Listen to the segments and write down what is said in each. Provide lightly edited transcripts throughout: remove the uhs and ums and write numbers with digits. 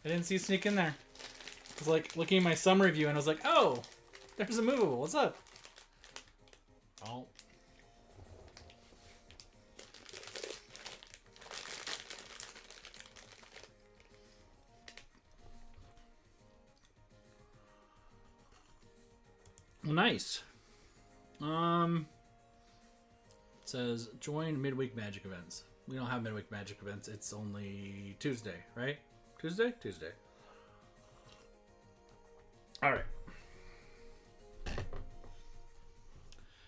I didn't see you sneak in there. I was like looking at my sum review and I was like, oh, there's a movable. What's up? Oh. Well, nice. It says join midweek magic events. We don't have midweek magic events. It's only Tuesday, right? Tuesday? Tuesday. All right.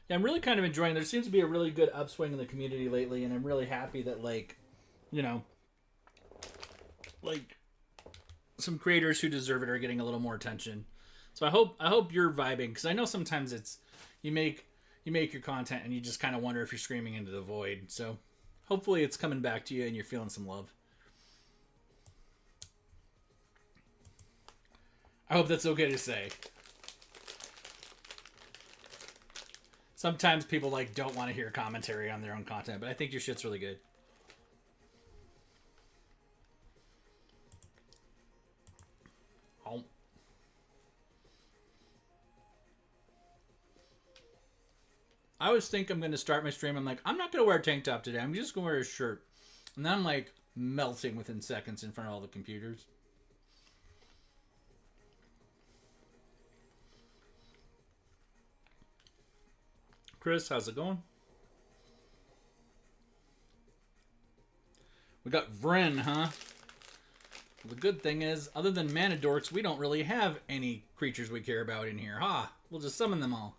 Yeah, I'm really kind of enjoying. There seems to be a really good upswing in the community lately, and I'm really happy that, like, you know, like some creators who deserve it are getting a little more attention. So I hope you're vibing, because I know sometimes it's you make your content and you just kind of wonder if you're screaming into the void. So hopefully it's coming back to you and you're feeling some love. I hope that's okay to say. Sometimes people like don't want to hear commentary on their own content, but I think your shit's really good. Oh. I always think I'm going to start my stream. I'm like, I'm not going to wear a tank top today. I'm just going to wear a shirt. And then I'm like melting within seconds in front of all the computers. Chris, how's it going? We got Vren, huh? Well, the good thing is, other than mana dorks, we don't really have any creatures we care about in here. Ha! We'll just summon them all.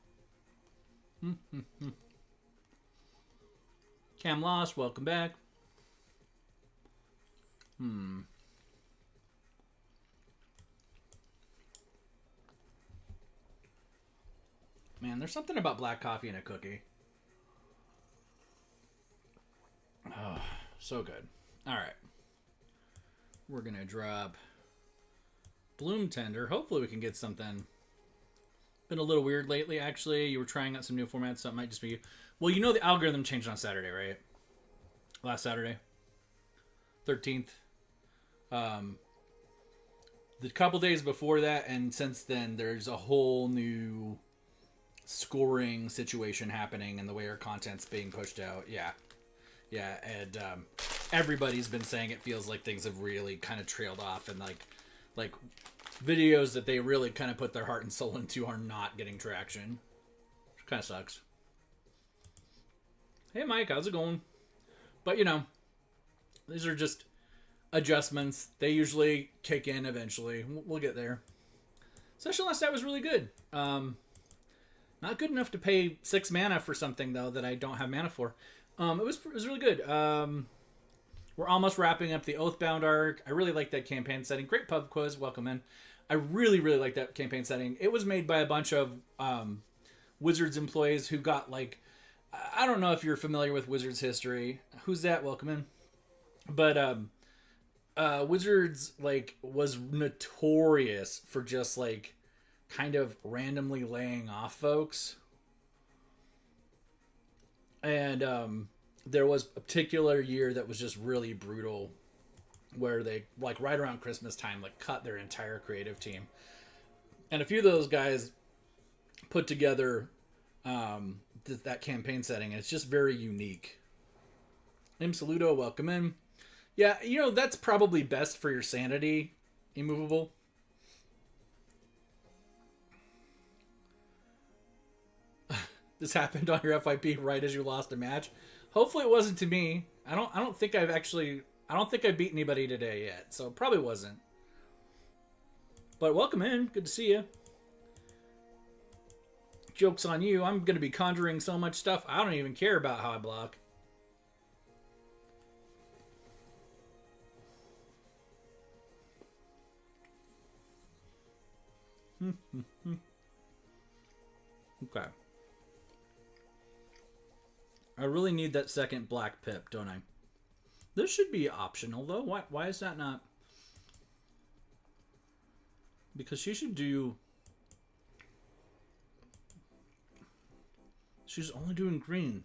Cam Lost, welcome back. Man, there's something about black coffee and a cookie. Oh, so good. Alright. We're going to drop Bloom Tender. Hopefully we can get something. Been a little weird lately, actually. You were trying out some new formats, so it might just be... Well, you know the algorithm changed on Saturday, right? Last Saturday. 13th. The couple days before that, and since then, there's a whole new scoring situation happening and the way our content's being pushed out. Yeah. Yeah, and everybody's been saying it feels like things have really kind of trailed off, and like videos that they really kind of put their heart and soul into are not getting traction. Which kind of sucks. Hey Mike, how's it going? But you know, these are just adjustments. They usually kick in eventually. We'll get there. Session last night was really good. Not good enough to pay 6 mana for something though that I don't have mana for. It was really good. We're almost wrapping up the Oathbound arc. I really like that campaign setting. Great pub quiz. Welcome in. I really, really like that campaign setting. It was made by a bunch of Wizards employees who got like... I don't know if you're familiar with Wizards history. Who's that? Welcome in. But Wizards like was notorious for just like kind of randomly laying off folks. And there was a particular year that was just really brutal where they, like right around Christmas time, like cut their entire creative team. And a few of those guys put together that campaign setting, and it's just very unique. Saludo, welcome in. Yeah, you know, that's probably best for your sanity, immovable. This happened on your FYP right as you lost a match. Hopefully it wasn't to me. I don't think I've beat anybody today yet, so it probably wasn't. But welcome in. Good to see you. Joke's on you. I'm going to be conjuring so much stuff, I don't even care about how I block. Okay. I really need that second black pip, don't I? This should be optional, though. Why is that not? Because she should do... She's only doing green.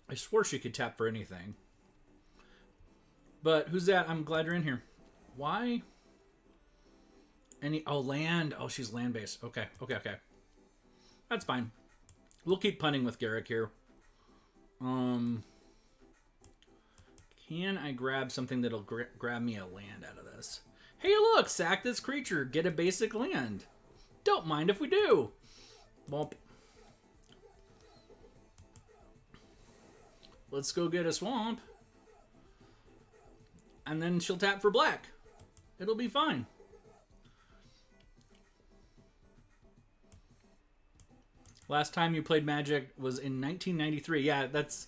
I swore she could tap for anything. But who's that? I'm glad you're in here. Why? Any? Oh, land. Oh, she's land based. Okay. That's fine. We'll keep punting with Garrick here. Can I grab something that'll grab me a land out of this? Hey, look! Sack this creature. Get a basic land. Don't mind if we do. Bump. Let's go get a swamp. And then she'll tap for black. It'll be fine. Last time you played Magic was in 1993. Yeah, that's...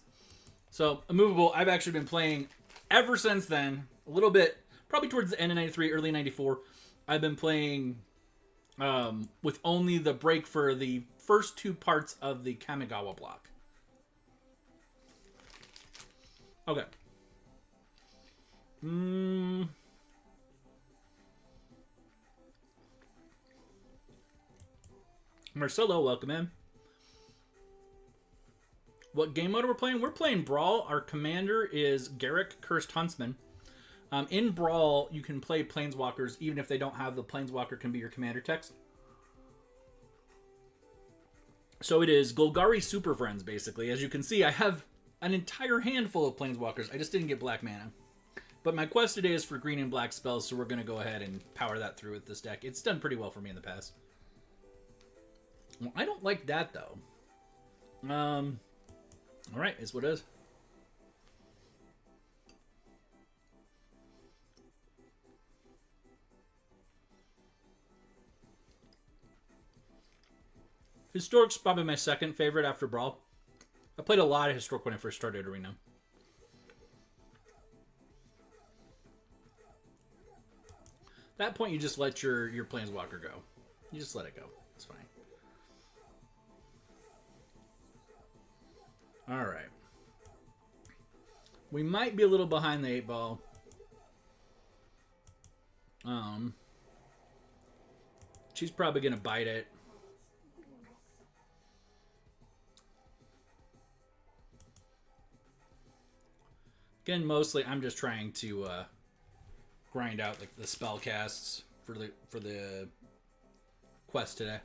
So, Immovable, I've actually been playing ever since then. A little bit, probably towards the end of 93, early 94. I've been playing with only the break for the first two parts of the Kamigawa block. Okay. Marcelo, welcome in. What game mode we're playing? We're playing Brawl. Our commander is Garrick, Cursed Huntsman. In Brawl, you can play Planeswalkers even if they don't have the Planeswalker can be your commander text. So it is Golgari Super Friends, basically. As you can see, I have an entire handful of Planeswalkers. I just didn't get black mana. But my quest today is for green and black spells, so we're going to go ahead and power that through with this deck. It's done pretty well for me in the past. Well, I don't like that, though. Alright, is what it is. Historic's probably my second favorite after Brawl. I played a lot of Historic when I first started Arena. At that point, you just let your Planeswalker go. You just let it go. It's fine. Alright. We might be a little behind the 8-ball. She's probably going to bite it. Again, mostly I'm just trying to grind out the spell casts for the quest today.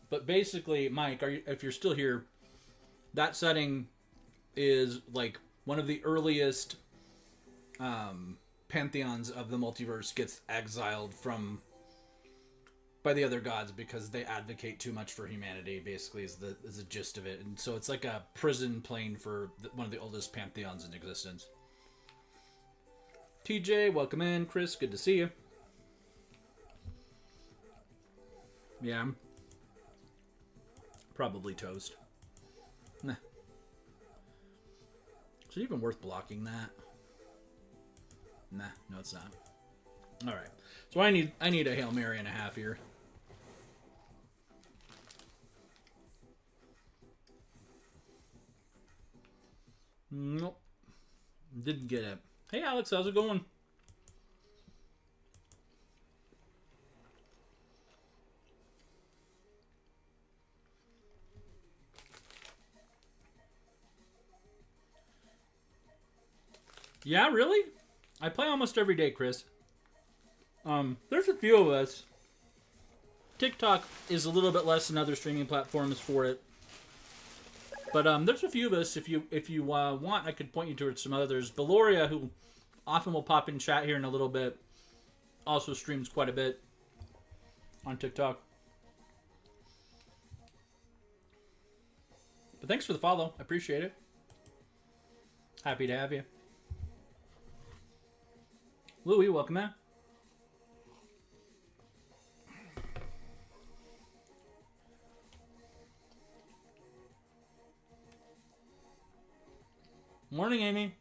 But basically, Mike, if you're still here, that setting is like one of the earliest pantheons of the multiverse gets exiled by the other gods because they advocate too much for humanity, basically, is the gist of it. And so it's like a prison plane for one of the oldest pantheons in existence. TJ, welcome in. Chris, good to see you. Yeah, I'm probably toast. Nah. Is it even worth blocking that? Nah, no it's not. Alright. So I need a Hail Mary and a half here. Nope. Didn't get it. Hey Alex, how's it going? Yeah, really? I play almost every day, Chris. There's a few of us. TikTok is a little bit less than other streaming platforms for it. But there's a few of us. If you want, I could point you towards some others. Beloria, who often will pop in chat here in a little bit, also streams quite a bit on TikTok. But thanks for the follow. I appreciate it. Happy to have you. Louie, welcome in. Morning, Amy.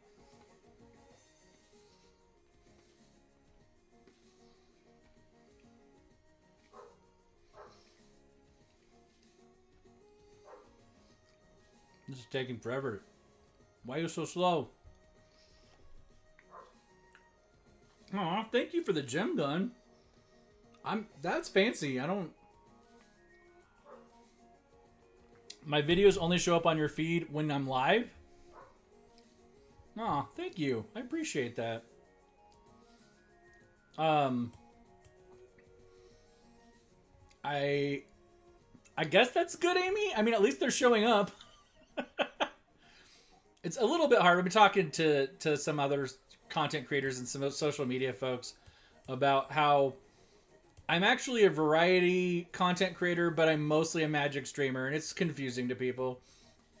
This is taking forever. Why are you so slow? Aw, thank you for the gem gun. That's fancy. My videos only show up on your feed when I'm live. Aw, thank you. I appreciate that. I guess that's good, Amy. I mean, at least they're showing up. It's a little bit hard. I've been talking to some other content creators and some social media folks about how I'm actually a variety content creator, but I'm mostly a Magic streamer, and it's confusing to people.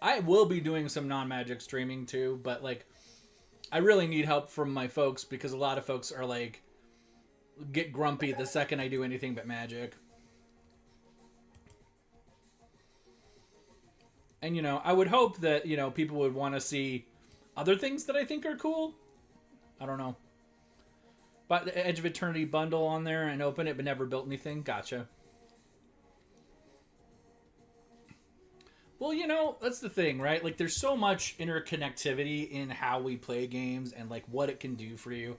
I will be doing some non-Magic streaming too, but like, I really need help from my folks because a lot of folks are like, get grumpy the second I do anything but Magic. And, you know, I would hope that, you know, people would want to see other things that I think are cool. I don't know. Bought the Edge of Eternity bundle on there and opened it, but never built anything. Gotcha. Well, you know, that's the thing, right? Like, there's so much interconnectivity in how we play games and, like, what it can do for you.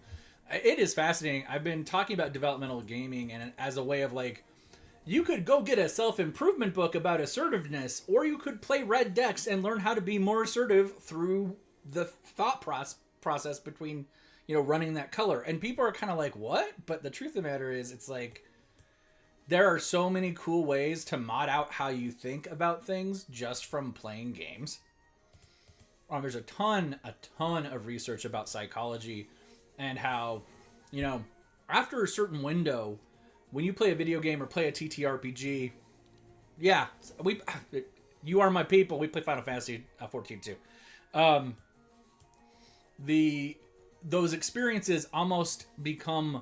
It is fascinating. I've been talking about developmental gaming and as a way of, like, you could go get a self-improvement book about assertiveness, or you could play Red Decks and learn how to be more assertive through the thought process between, you know, running that color. And people are kind of like, what? But the truth of the matter is, it's like, there are so many cool ways to mod out how you think about things just from playing games. There's a ton of research about psychology and how, you know, after a certain window, when you play a video game or play a TTRPG, yeah, you are my people. We play Final Fantasy 14 too. Those experiences almost become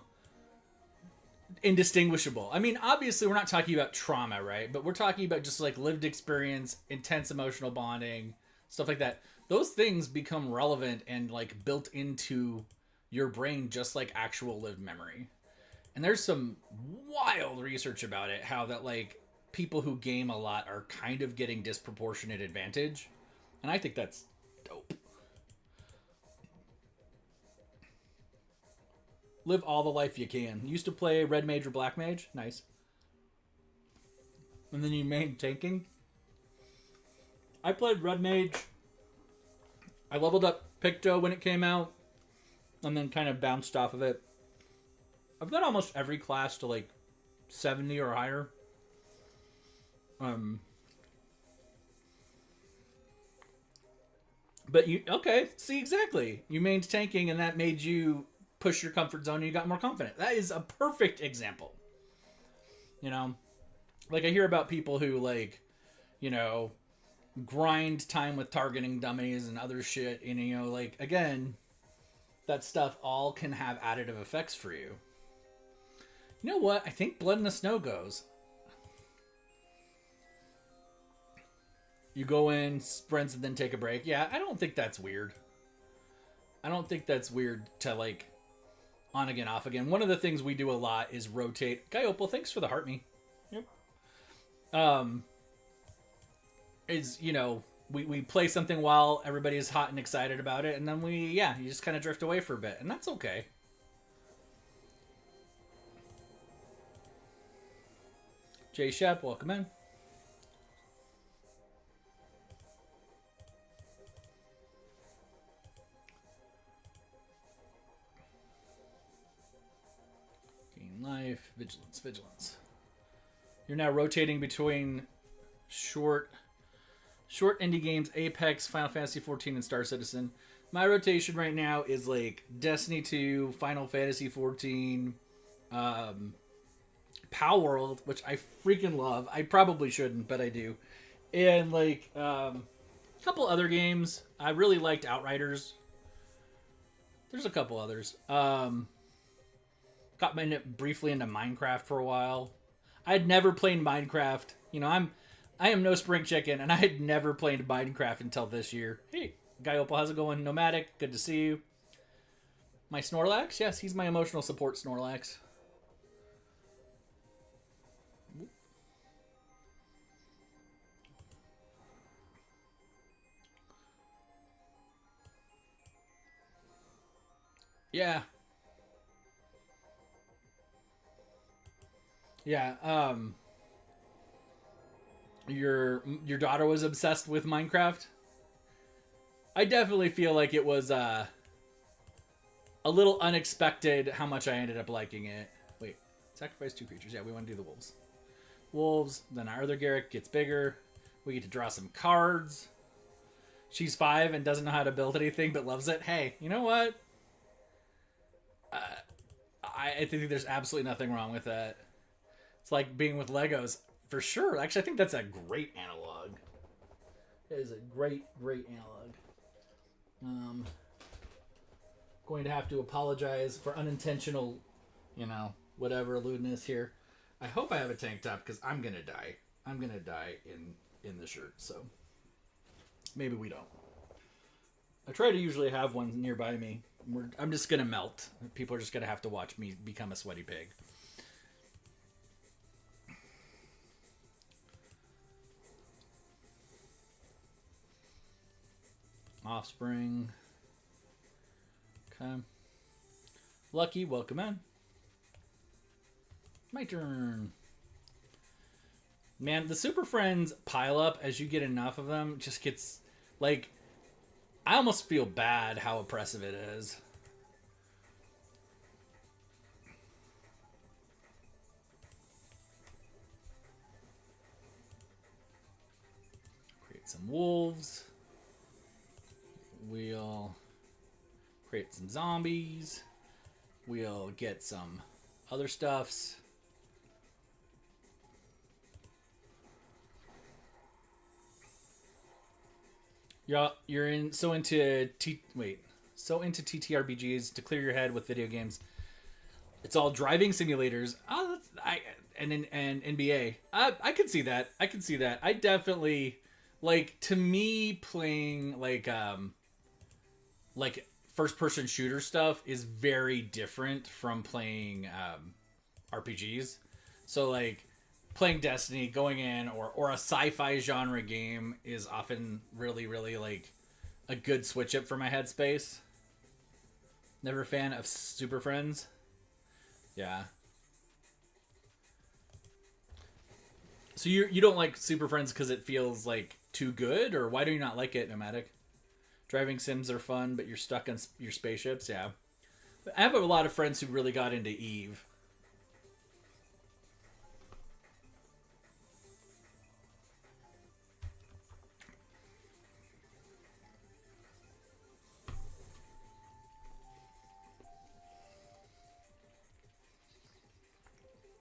indistinguishable. I mean, obviously, we're not talking about trauma, right? But we're talking about just like lived experience, intense emotional bonding, stuff like that. Those things become relevant and like built into your brain, just like actual lived memory. And there's some wild research about it, how that like people who game a lot are kind of getting disproportionate advantage. And I think that's dope. Live all the life you can. Used to play Red Mage or Black Mage. Nice. And then you main tanking. I played Red Mage. I leveled up Picto when it came out. And then kind of bounced off of it. I've got almost every class to like 70 or higher. But you, okay, see, exactly. You mained tanking and that made you push your comfort zone and you got more confident. That is a perfect example. You know, like I hear about people who like, you know, grind time with targeting dummies and other shit. And, you know, like, again, that stuff all can have additive effects for you. You know what? I think Blood in the Snow goes. You go in, sprints, and then take a break. Yeah, I don't think that's weird. I don't think that's weird to, like, on again, off again. One of the things we do a lot is rotate. Guy Opal, thanks for the heart me. Yep. Is, you know, we play something while everybody's hot and excited about it, and then you just kind of drift away for a bit, and that's okay. Jay Shep, welcome in. Gain life, vigilance. You're now rotating between short indie games, Apex, Final Fantasy 14, and Star Citizen. My rotation right now is like Destiny 2, Final Fantasy 14, Power World, which I freaking love. I probably shouldn't, but I do. And like a couple other games. I really liked Outriders. There's a couple others. Got briefly into Minecraft for a while. I had never played Minecraft. You know, I am no spring chicken, and I had never played Minecraft until this year. Hey, Guy Opal, how's it going? Nomadic, good to see you. My Snorlax? Yes, he's my emotional support Snorlax. Yeah. Yeah, your daughter was obsessed with Minecraft. I definitely feel like it was a little unexpected how much I ended up liking it. Wait, sacrifice 2 creatures. Yeah, we want to do the wolves. Wolves. Then our other Garrick gets bigger. We get to draw some cards. She's 5 and doesn't know how to build anything, but loves it. Hey, you know what? I think there's absolutely nothing wrong with that. It's like being with Legos. For sure. Actually, I think that's a great analog. It is a great, great analog. Going to have to apologize for unintentional, whatever lewdness here. I hope I have a tank top because I'm going to die. I'm going to die in the shirt, so maybe we don't. I try to usually have one nearby me. I'm just going to melt. People are just going to have to watch me become a sweaty pig. Offspring. Okay. Lucky, welcome in. My turn. Man, the Super Friends pile up as you get enough of them. Just gets, like, I almost feel bad how oppressive it is. Create some wolves. We'll create some zombies. We'll get some other stuffs. You're so into TTRPGs to clear your head with video games. It's all driving simulators. And NBA. I could see that. I definitely to me playing like first person shooter stuff is very different from playing RPGs. So playing Destiny, going in or a sci-fi genre game is often really, really a good switch up for my headspace. Never a fan of Super Friends. Yeah. So you don't like Super Friends because it feels too good, or why do you not like it, Nomadic? Driving sims are fun, but you're stuck on your spaceships. Yeah. I have a lot of friends who really got into Eve.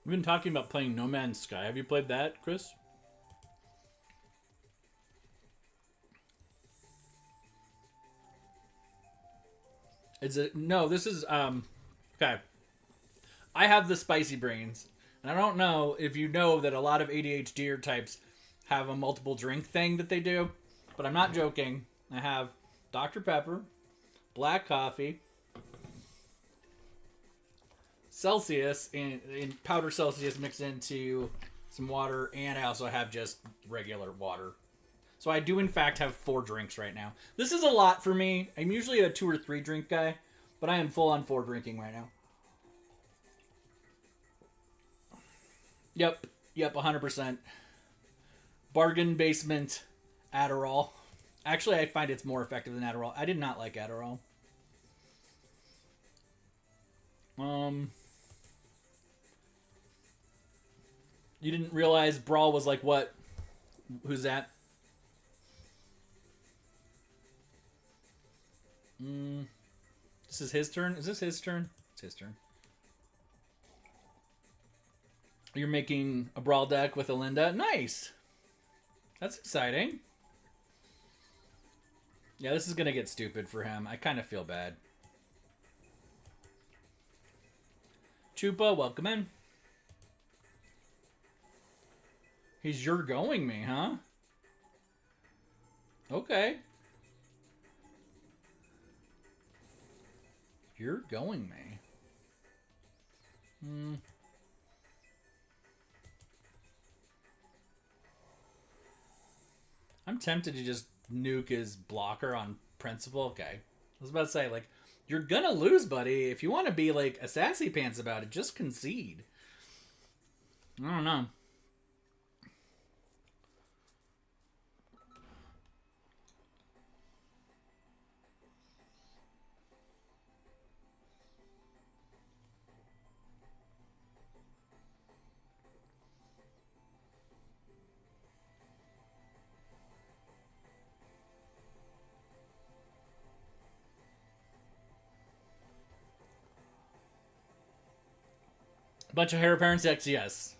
We've been talking about playing No Man's Sky. Have you played that, Chris? No, this is okay. I have the spicy brains. And I don't know if you know that a lot of ADHD types have a multiple drink thing that they do, but I'm not joking. I have Dr. Pepper, black coffee, Celsius in powder Celsius mixed into some water, and I also have just regular water. So I do in fact have 4 drinks right now. This is a lot for me. I'm usually a 2 or 3 drink guy, but I am full on 4 drinking right now. Yep, 100%. Bargain basement Adderall. Actually, I find it's more effective than Adderall. I did not like Adderall. You didn't realize Brawl was what? Who's that? This is his turn? Is this his turn? It's his turn. You're making a Brawl deck with Alinda. Nice! That's exciting. Yeah, this is going to get stupid for him. I kind of feel bad. Chupa, welcome in. He's you're going me, huh? Okay. You're going me. I'm tempted to just nuke his blocker on principle. Okay. I was about to say, you're gonna lose, buddy. If you want to be, a sassy pants about it, just concede. I don't know. Bunch of heir apparent decks, yes.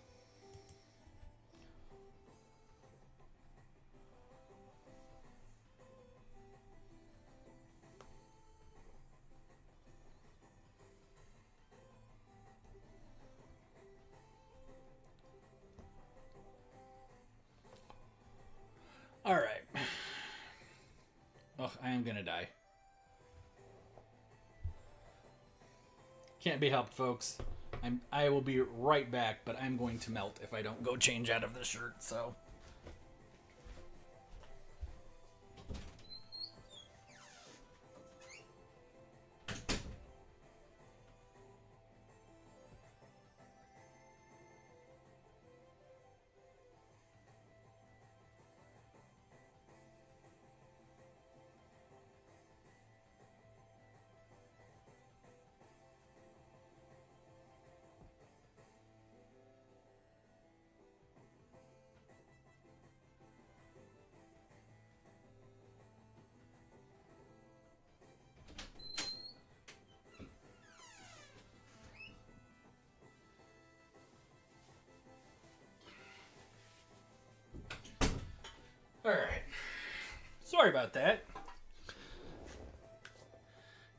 All right. Oh, I am gonna die. Can't be helped, folks. I will be right back, but I'm going to melt if I don't go change out of the shirt, so. Alright. Sorry about that.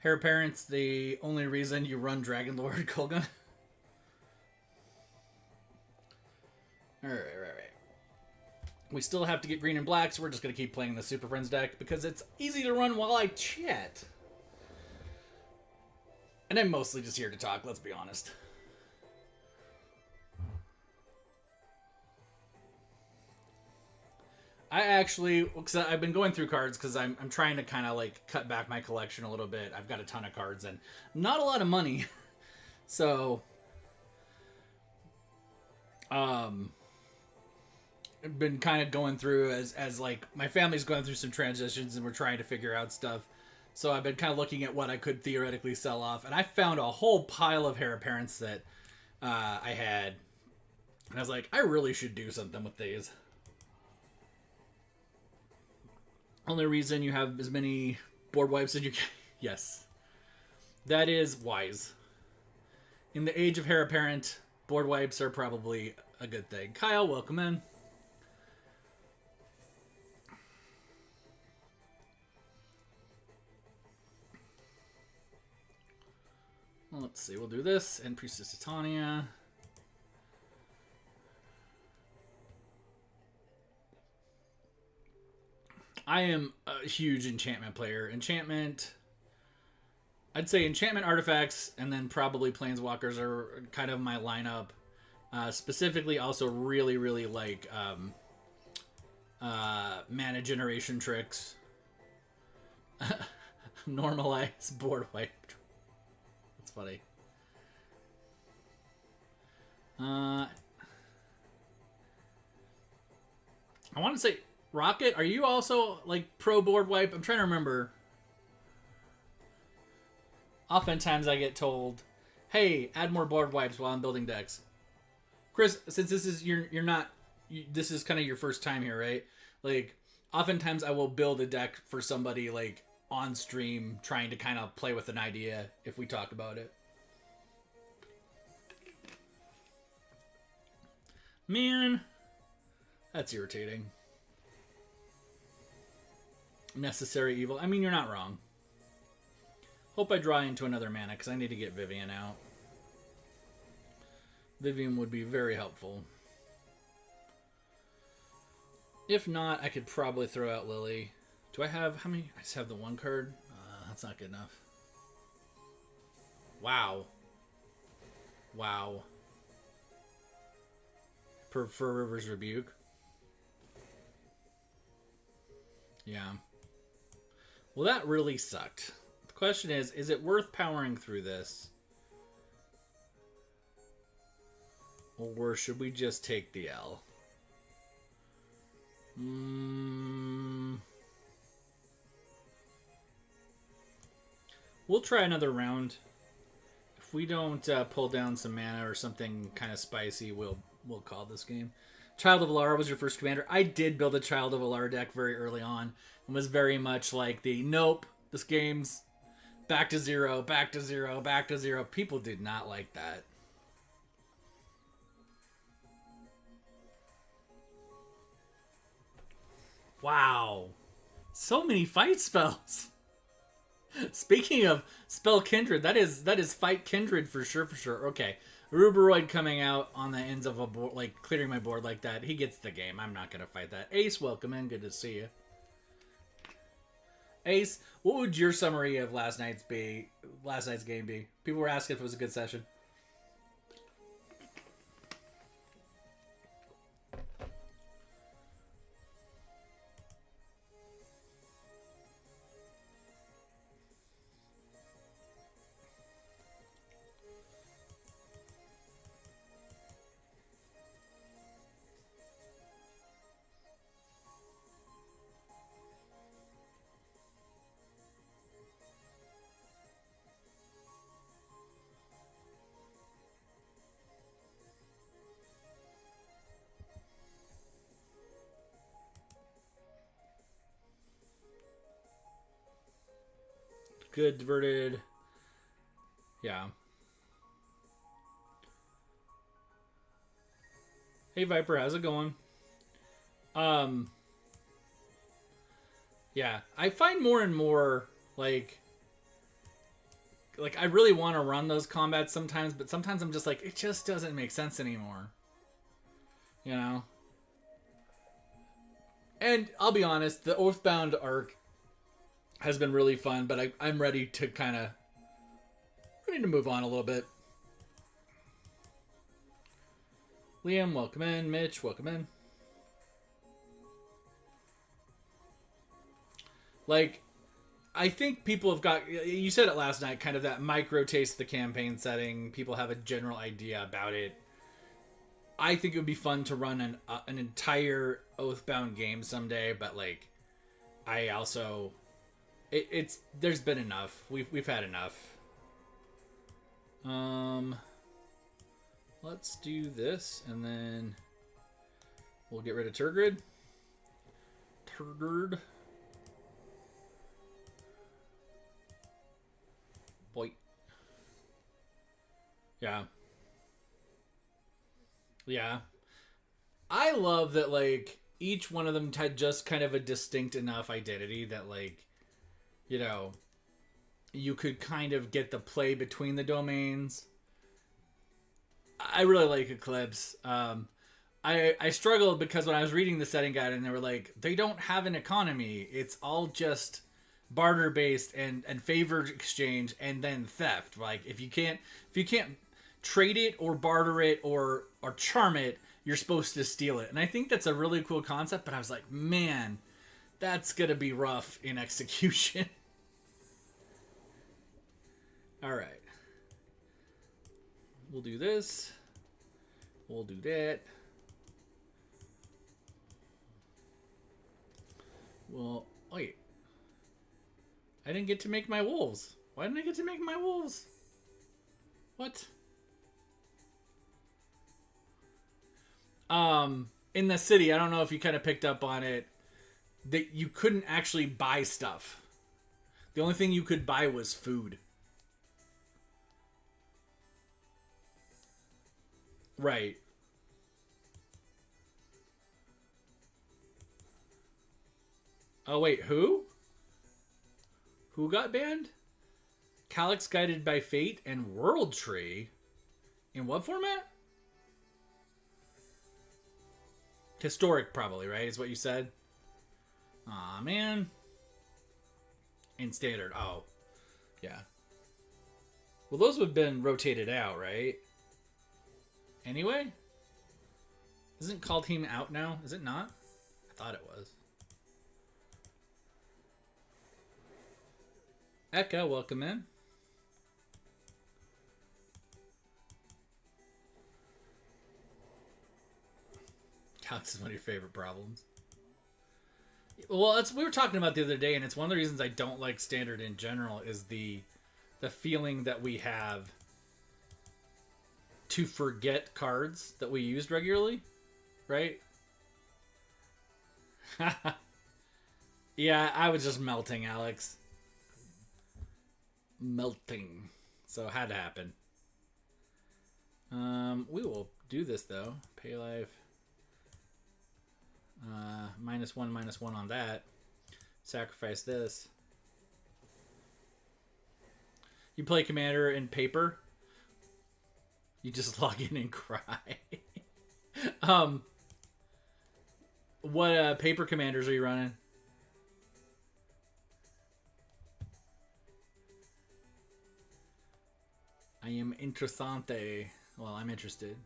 Heir apparent's the only reason you run Dragon Lord Kolgun. Alright. We still have to get green and black, so we're just going to keep playing the Super Friends deck because it's easy to run while I chat. And I'm mostly just here to talk, let's be honest. I actually, because I've been going through cards because I'm trying to kind of like cut back my collection a little bit. I've got a ton of cards and not a lot of money. So, I've been kind of going through as like my family's going through some transitions and we're trying to figure out stuff. So I've been kind of looking at what I could theoretically sell off. And I found a whole pile of heir apparents that I had. And I was like, I really should do something with these. Only reason you have as many board wipes as you can. Yes. That is wise. In the age of heir apparent, board wipes are probably a good thing. Kyle, welcome in. Well, let's see. We'll do this and Priestess Titania. I am a huge enchantment player. I'd say enchantment artifacts and then probably planeswalkers are kind of my lineup. Specifically, also really, really like mana generation tricks. Normalize board wipe. That's funny. I want to say... Rocket, are you also, like, pro board wipe? I'm trying to remember. Oftentimes I get told, hey, add more board wipes while I'm building decks. Chris, since this is, this is kind of your first time here, right? Like, oftentimes I will build a deck for somebody, like, on stream, trying to kind of play with an idea if we talk about it. Man, that's irritating. Necessary evil. I mean, you're not wrong. Hope I draw into another mana because I need to get Vivian out. Vivian would be very helpful. If not, I could probably throw out Lily. Do I have... How many? I just have the one card. That's not good enough. Wow. Wow. For River's Rebuke. Yeah. Well, that really sucked. The question is it worth powering through this? Or should we just take the L? We'll try another round. If we don't pull down some mana or something kind of spicy, we'll call this game. Child of Alara was your first commander. I did build a Child of Alara deck very early on. And was very much like the, nope, this game's back to zero, back to zero, back to zero. People did not like that. Wow. So many fight spells. Speaking of spell kindred, that is fight kindred for sure, for sure. Okay. Ruberoid coming out on the ends of a board, like clearing my board like that. He gets the game. I'm not going to fight that. Ace, welcome in. Good to see you. Ace, what would your summary of last night's game be? People were asking if it was a good session. Good, diverted. Yeah. Hey Viper, how's it going? Yeah, I find more and more like I really want to run those combats sometimes, but sometimes I'm just like it just doesn't make sense anymore. You know? And I'll be honest, the Oathbound arc has been really fun, but I'm ready to move on a little bit. Liam, welcome in. Mitch, welcome in. Like, I think people have got, you said it last night, kind of that micro taste of the campaign setting. People have a general idea about it. I think it would be fun to run an entire Oathbound game someday, but like, I also, it's there's been enough. We've had enough. Let's do this, and then we'll get rid of Turgid. Boy. Yeah. Yeah. I love that, like, each one of them had just kind of a distinct enough identity that, like, you know, you could kind of get the play between the domains. I really like Eclipse. I struggled because when I was reading the setting guide and they were like, they don't have an economy. It's all just barter based and favor exchange and then theft. Like if you can't trade it or barter it or charm it, you're supposed to steal it. And I think that's a really cool concept, but I was like, man, that's gonna be rough in execution. All right. We'll do this. We'll do that. Well, wait. I didn't get to make my wolves. Why didn't I get to make my wolves? What? In the city, I don't know if you kind of picked up on it, that you couldn't actually buy stuff. The only thing you could buy was food. Right. Oh, wait, who? Who got banned? Calyx Guided by Fate and World Tree? In what format? Historic, probably, right? Is what you said? Aw, man. In Standard. Oh. Yeah. Well, those would have been rotated out, right? Anyway? Isn't Call Team out now? Is it not? I thought it was. Eka, welcome in. Calyx is one of your favorite problems. Well, we were talking about the other day, and it's one of the reasons I don't like Standard in general is the feeling that we have to forget cards that we used regularly, right? Yeah, I was just melting, Alex. Melting. So it had to happen. We will do this though. Pay life. -1/-1 on that. Sacrifice this. You play Commander in paper. You just log in and cry. What paper commanders are you running? I am interessante. Well, I'm interested.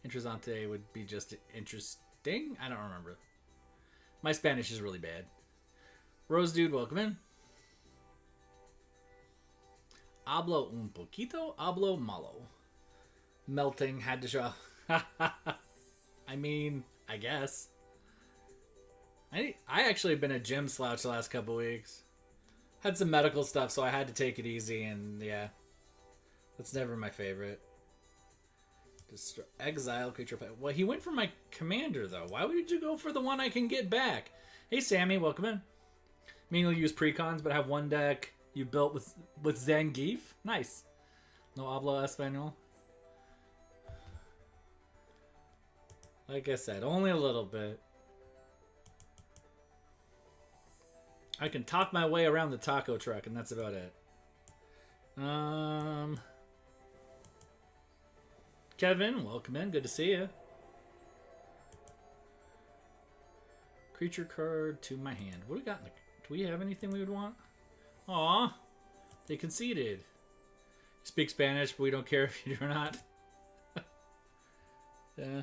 Interessante would be just interesting. I don't remember. My Spanish is really bad. Rose Dude, welcome in. Hablo un poquito, hablo malo. Melting had to show. I mean, I guess. I actually have been a gym slouch the last couple weeks. Had some medical stuff, so I had to take it easy, and yeah. That's never my favorite. Exile creature. Well, he went for my commander, though. Why would you go for the one I can get back? Hey, Sammy, welcome in. I mean, you'll use precons, but have one deck you built with Zangief. Nice. No hablo español. Like I said, only a little bit. I can talk my way around the taco truck, and that's about it. Kevin, welcome in. Good to see you. Creature card to my hand. What do we got? Do we have anything we would want? Aw, they conceded. Speak Spanish, but we don't care if you do or not. Yeah.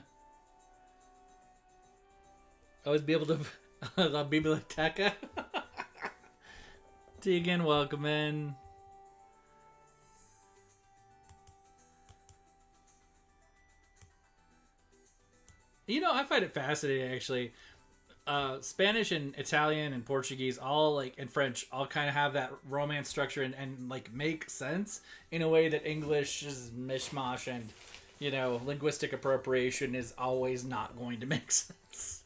Always be able to. La biblioteca. Tegan, welcome in. You know, I find it fascinating, actually. Spanish and Italian and Portuguese, all like, and French, all kind of have that romance structure and like make sense in a way that English is mishmash, and, you know, linguistic appropriation is always not going to make sense.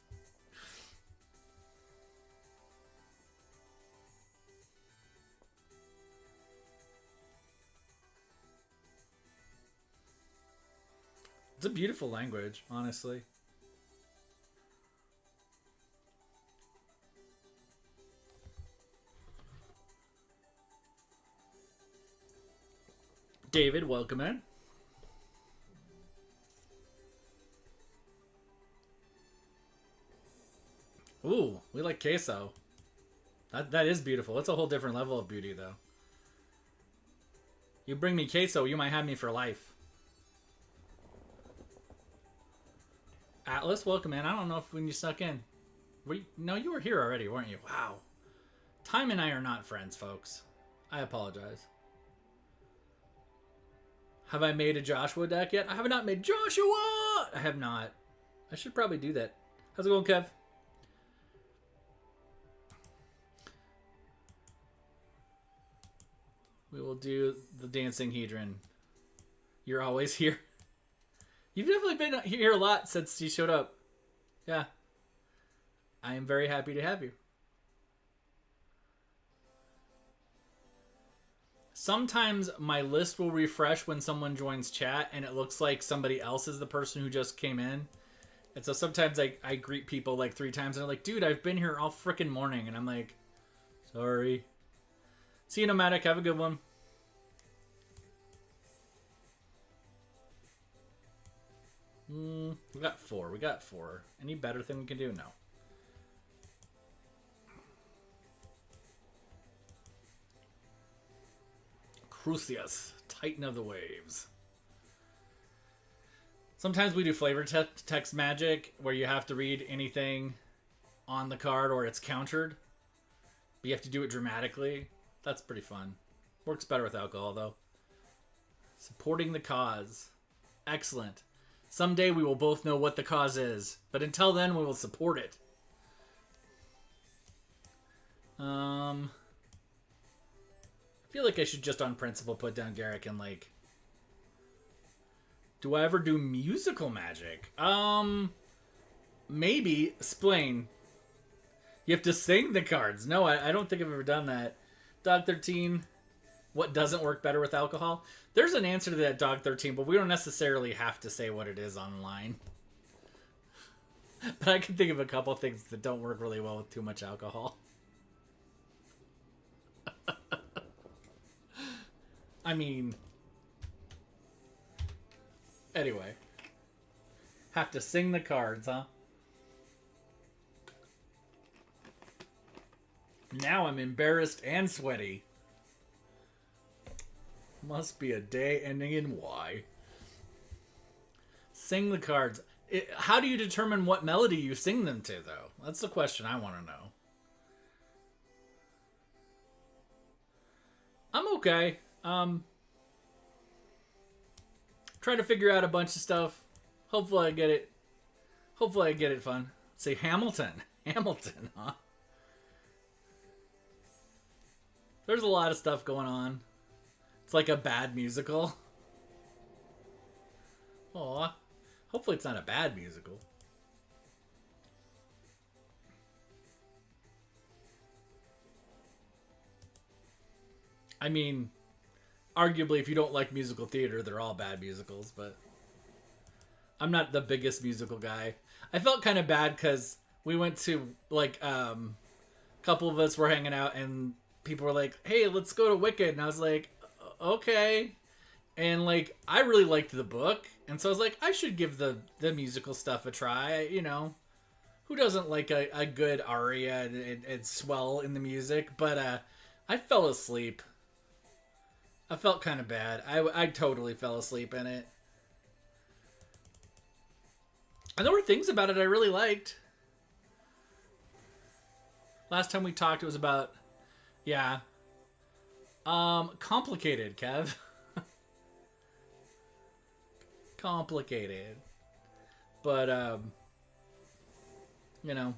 It's a beautiful language, honestly. David, welcome in. Ooh, we like queso. That is beautiful. It's a whole different level of beauty, though. You bring me queso, you might have me for life. Atlas, welcome in. I don't know if when you snuck in. No, you were here already, weren't you? Wow. Time and I are not friends, folks. I apologize. Have I made a Joshua deck yet? I have not made Joshua! I have not. I should probably do that. How's it going, Kev? We will do the Dancing Hedron. You're always here. You've definitely been here a lot since you showed up. Yeah. I am very happy to have you. Sometimes my list will refresh when someone joins chat and it looks like somebody else is the person who just came in. And so sometimes I greet people like 3 times and they're like, dude, I've been here all freaking morning. And I'm like, sorry. See you, Nomadic. Have a good one. We got 4. We got 4. Any better thing we can do? No. Crucius, Titan of the Waves. Sometimes we do flavor text magic where you have to read anything on the card or it's countered. But you have to do it dramatically. That's pretty fun. Works better with alcohol, though. Supporting the cause. Excellent. Someday we will both know what the cause is. But until then, we will support it. I feel like I should just on principle put down Garrick and like... Do I ever do musical magic? Maybe. Explain. You have to sing the cards. No, I don't think I've ever done that. Dog 13. What doesn't work better with alcohol? There's an answer to that, Dog 13, but we don't necessarily have to say what it is online. But I can think of a couple things that don't work really well with too much alcohol. I mean, anyway. Have to sing the cards, huh? Now I'm embarrassed and sweaty. Must be a day ending in Y. Sing the cards. How do you determine what melody you sing them to, though? That's the question I want to know. I'm okay. Trying to figure out a bunch of stuff. Hopefully I get it. Hopefully I get it fun. Say Hamilton. Hamilton, huh? There's a lot of stuff going on. It's like a bad musical. Aw. Hopefully it's not a bad musical. I mean, arguably if you don't like musical theater, they're all bad musicals, but I'm not the biggest musical guy. I felt kind of bad because we went to, like, a couple of us were hanging out and people were like, hey, let's go to Wicked. And I was like, okay. And, like, I really liked the book. And so I was like, I should give the musical stuff a try. You know, who doesn't like a good aria and swell in the music? But I fell asleep. I felt kind of bad. I totally fell asleep in it. And there were things about it I really liked. Last time we talked, it was about, yeah. Complicated, Kev. Complicated. But, you know,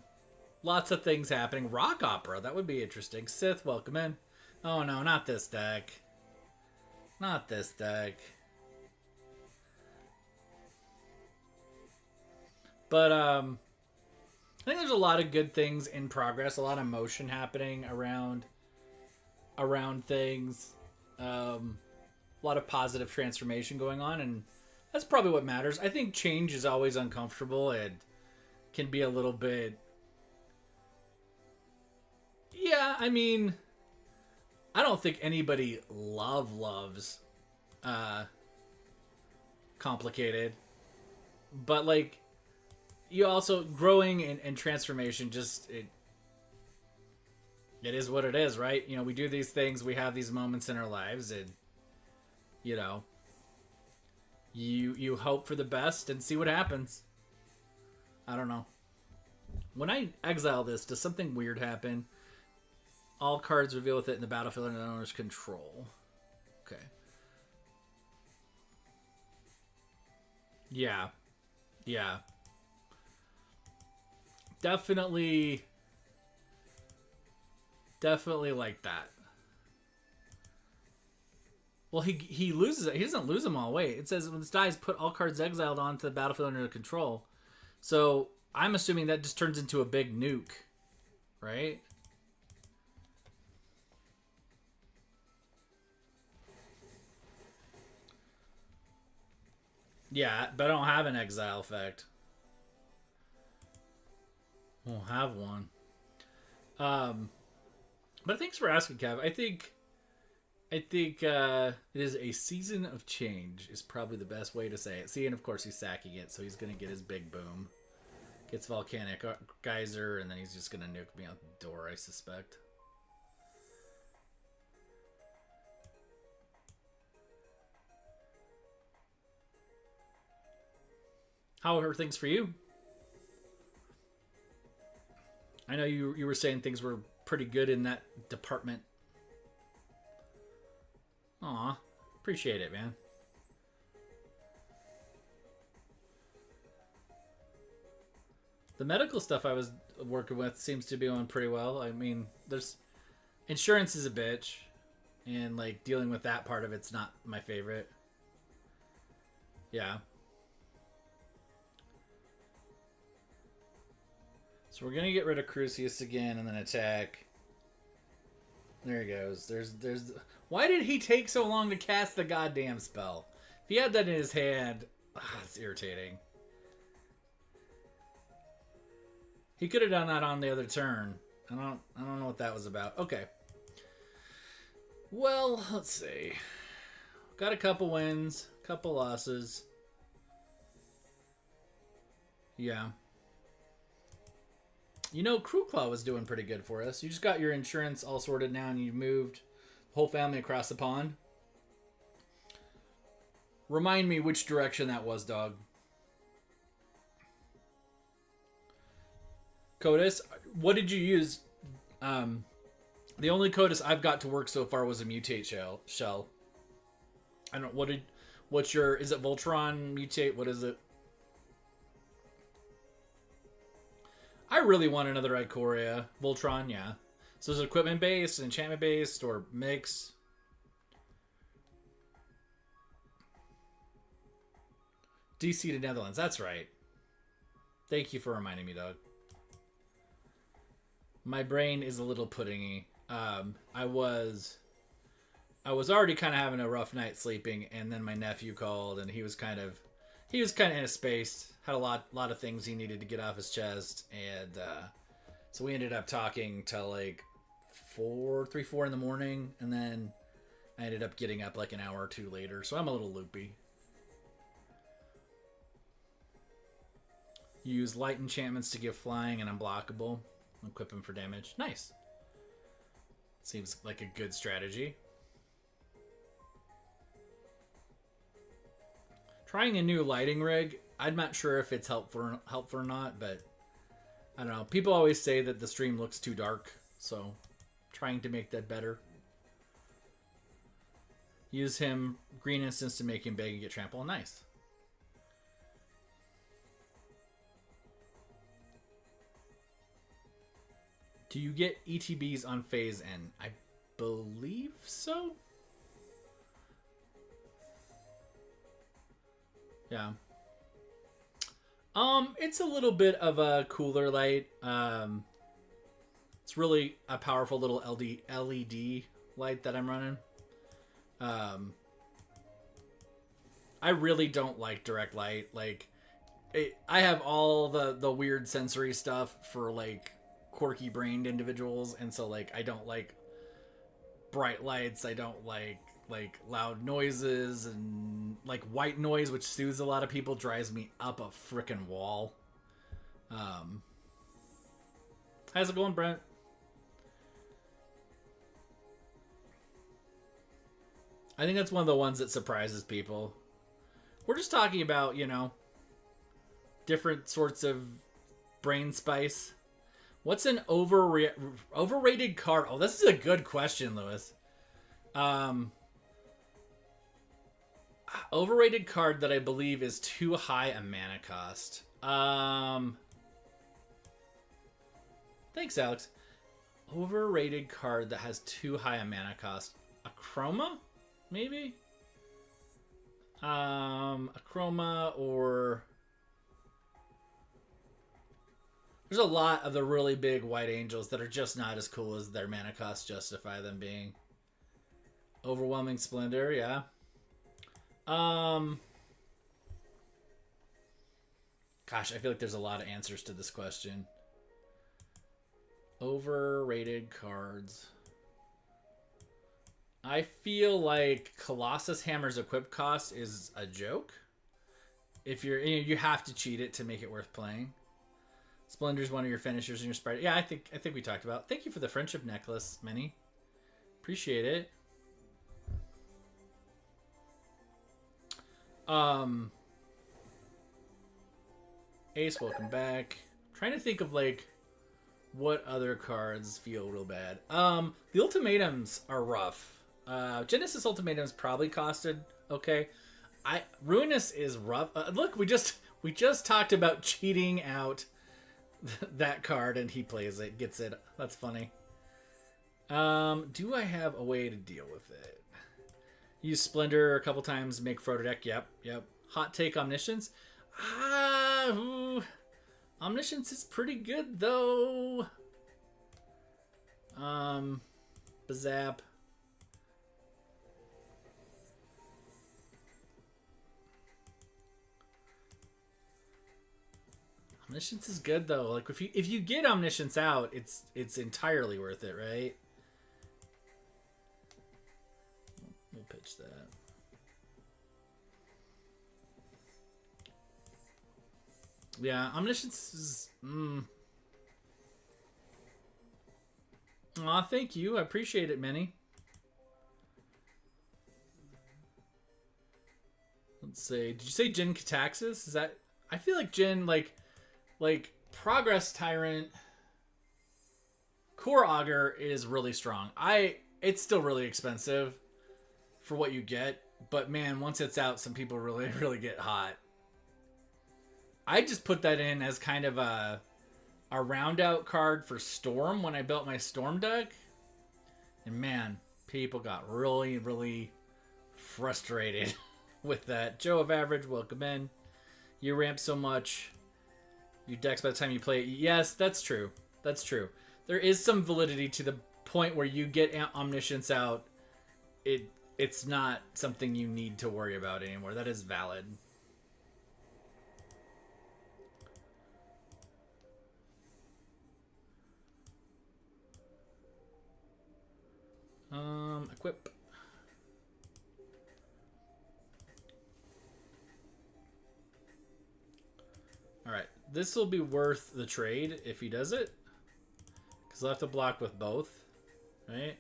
lots of things happening. Rock opera, that would be interesting. Sith, welcome in. Oh no, not this deck. Not this deck. But, I think there's a lot of good things in progress. A lot of motion happening around things. A lot of positive transformation going on, and that's probably what matters. I think change is always uncomfortable and can be a little bit... Yeah, I mean, I don't think anybody loves complicated. But, like, you also, growing and transformation, just, it is what it is, right? You know, we do these things, we have these moments in our lives, and, you know, you hope for the best and see what happens. I don't know. When I exile this, does something weird happen? All cards reveal with it in the battlefield under the owner's control. Okay. Yeah. Yeah. Definitely like that. Well, he loses it. He doesn't lose them all. Wait, it says when this dies, put all cards exiled onto the battlefield under control. So I'm assuming that just turns into a big nuke, right? Yeah, but I don't have an exile effect. I don't have one. But thanks for asking, Kev. I think it is a season of change is probably the best way to say it. See, and of course he's sacking it, so he's gonna get his big boom. Gets volcanic geyser, and then he's just gonna nuke me out the door, I suspect. How are things for you? I know you were saying things were pretty good in that department. Aw, appreciate it, man. The medical stuff I was working with seems to be going pretty well. I mean, there's insurance is a bitch, and like dealing with that part of it's not my favorite. Yeah. So we're gonna get rid of Crucius again and then attack. There he goes. There's. Why did he take so long to cast the goddamn spell? If he had that in his hand, it's irritating. He could have done that on the other turn. I don't know what that was about. Okay. Well, let's see. Got a couple wins, couple losses. Yeah. You know, Crew Claw was doing pretty good for us. You just got your insurance all sorted now and you moved the whole family across the pond. Remind me which direction that was, dog. Codus, what did you use? The only Codus I've got to work so far was a mutate shell. I don't know, what's your, is it Voltron mutate? What is it? I really want another Ikoria. Voltron, yeah. So is it equipment based, enchantment based, or mix? DC to Netherlands, that's right. Thank you for reminding me, dog. My brain is a little puddingy. I was already kind of having a rough night sleeping, and then my nephew called, and he was kind of in a space, had a lot of things he needed to get off his chest, and so we ended up talking till like 4 in the morning, and then I ended up getting up like an hour or two later, so I'm a little loopy. Use light enchantments to give flying and unblockable. Equip him for damage. Nice. Seems like a good strategy. Trying a new lighting rig. I'm not sure if it's helpful or not, but I don't know. People always say that the stream looks too dark, so trying to make that better. Use him green instance to make him big and get trample. Nice. Do you get ETBs on phase N? I believe so. Yeah. It's a little bit of a cooler light. It's really a powerful little LED light that I'm running. I really don't like direct light. Like, I have all the weird sensory stuff for like quirky brained individuals, and so like I don't like bright lights. I don't like loud noises, and like white noise, which soothes a lot of people, drives me up a frickin' wall. How's it going, Brent? I think that's one of the ones that surprises people. We're just talking about, you know, different sorts of brain spice. What's an overrated card? Oh, this is a good question, Lewis. Overrated card that I believe is too high a mana cost. Thanks, Alex. Overrated card that has too high a mana cost. A Chroma? Maybe? A Chroma, or... There's a lot of the really big white angels that are just not as cool as their mana costs justify them being. Overwhelming Splendor, yeah. Gosh, I feel like there's a lot of answers to this question. Overrated cards. I feel like Colossus Hammer's equip cost is a joke. If you have to cheat it to make it worth playing. Splendor's one of your finishers in your spider. Yeah, I think we talked about. Thank you for the friendship necklace, Minnie. Appreciate it. Ace, welcome back. I'm trying to think of like what other cards feel real bad. The ultimatums are rough. Genesis ultimatums probably costed okay. Ruinous is rough. Look, we just talked about cheating out that card, and he plays it, gets it. That's funny. Do I have a way to deal with it? Use Splendor a couple times, make Frodo deck. Yep. Hot take, Omniscience. Omniscience is pretty good though. Bazap. Omniscience is good though. Like if you get Omniscience out, it's entirely worth it, right? We'll pitch that. Yeah, Omniscience is. Aw, thank you. I appreciate it, Minnie. Let's see. Did you say Jin Cataxis? Is that? I feel like Jin like Progress Tyrant. Core Augur is really strong. It's still really expensive for what you get, but man, once it's out, some people really get hot. I just put that in as kind of a round out card for Storm when I built my Storm deck. And man, people got really frustrated with that. Joe of Average, welcome in. You ramp so much. Your decks by the time you play it. Yes, that's true. That's true. There is some validity to the point where you get Omniscience out. It's not something you need to worry about anymore. That is valid. Equip. Alright, this will be worth the trade if he does it. Because I'll have to block with both. Right?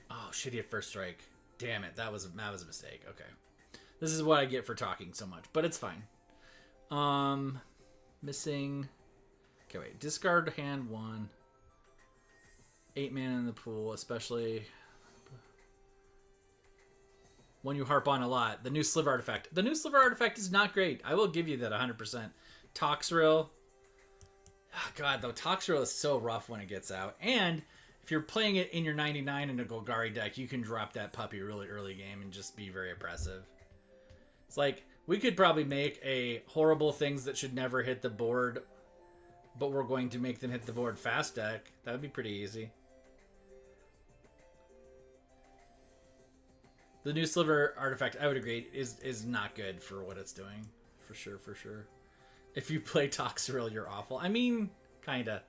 Oh, shitty at first strike. Damn it, that was a mistake. Okay. This is what I get for talking so much, but it's fine. Missing. Okay, wait. Discard hand 1. 8 mana in the pool, especially one you harp on a lot. The new Sliver Artifact. The new Sliver Artifact is not great. I will give you that 100%. Toxrill. Oh, God, though, Toxrill is so rough when it gets out. And if you're playing it in your 99 in a Golgari deck, you can drop that puppy really early game and just be very oppressive. It's like, we could probably make a horrible things that should never hit the board, but we're going to make them hit the board fast deck. That would be pretty easy. The new Sliver Artifact, I would agree, is not good for what it's doing. For sure, for sure. If you play Toxrill, you're awful. I mean, kinda.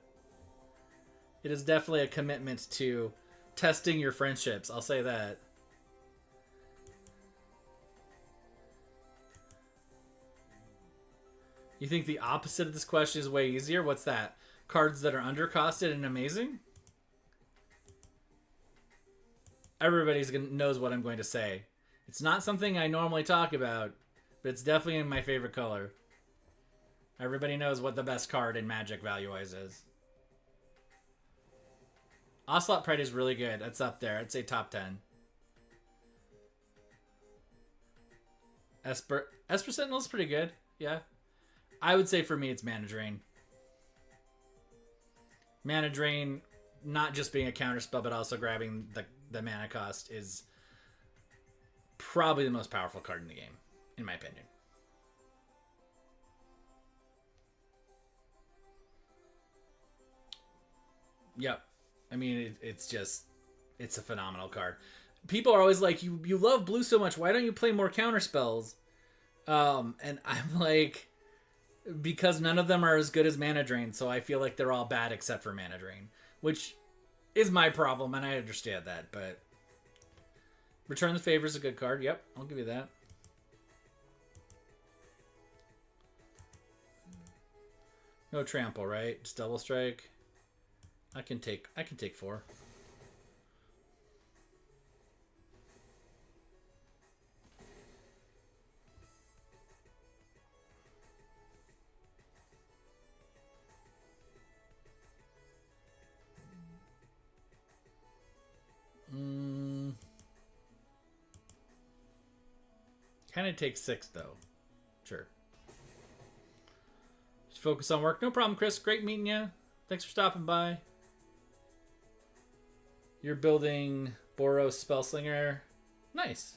It is definitely a commitment to testing your friendships. I'll say that. You think the opposite of this question is way easier? What's that? Cards that are undercosted and amazing? Everybody knows what I'm going to say. It's not something I normally talk about, but it's definitely in my favorite color. Everybody knows what the best card in Magic value-wise is. Ocelot Pride is really good. That's up there. I'd say top 10. Esper Sentinel is pretty good. Yeah. I would say for me it's Mana Drain. Mana Drain, not just being a counterspell, but also grabbing the mana cost, is probably the most powerful card in the game, in my opinion. Yep. I mean, it's a phenomenal card. People are always like, you love blue so much, why don't you play more counterspells? And I'm like, because none of them are as good as Mana Drain, so I feel like they're all bad except for Mana Drain, which is my problem, and I understand that, but Return the Favor is a good card. Yep, I'll give you that. No trample, right? Just double strike. I can take 4. Kind of takes 6 though. Sure. Just focus on work. No problem, Chris. Great meeting you. Thanks for stopping by. You're building Boros Spellslinger. Nice.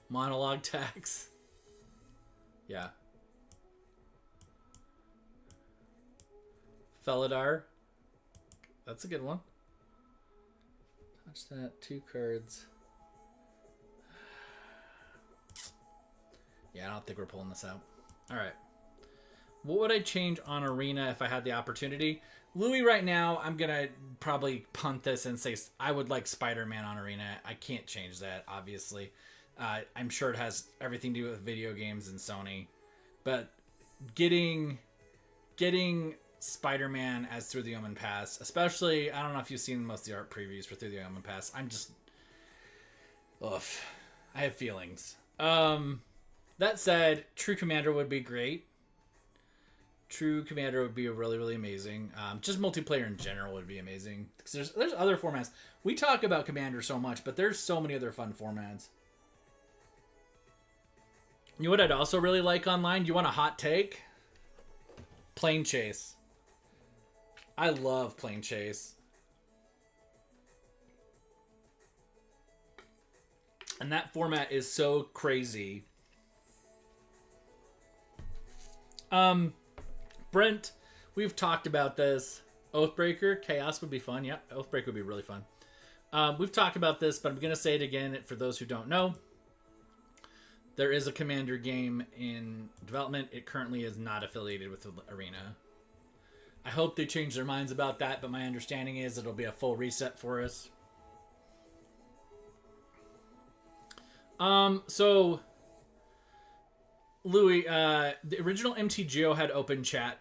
Monologue tax. Yeah. Felidar. That's a good one. Touch that. 2 cards. Yeah, I don't think we're pulling this out. All right. What would I change on Arena if I had the opportunity? Louis, right now, I'm going to probably punt this and say I would like Spider-Man on Arena. I can't change that, obviously. I'm sure it has everything to do with video games and Sony. But getting Spider-Man as Through the Omen Pass, especially, I don't know if you've seen most of the art previews for Through the Omen Pass. I'm just... Ugh. I have feelings. That said, True Commander would be great. True Commander would be really, really amazing. Just multiplayer in general would be amazing. Because there's other formats. We talk about Commander so much, but there's so many other fun formats. You know what I'd also really like online? You want a hot take? Plane Chase. I love Plane Chase. And that format is so crazy. Brent, we've talked about this. Oathbreaker, Chaos would be fun. Yep, Oathbreaker would be really fun. We've talked about this, but I'm going to say it again for those who don't know. There is a Commander game in development. It currently is not affiliated with Arena. I hope they change their minds about that, but my understanding is it'll be a full reset for us. So, Louis, the original MTGO had open chat.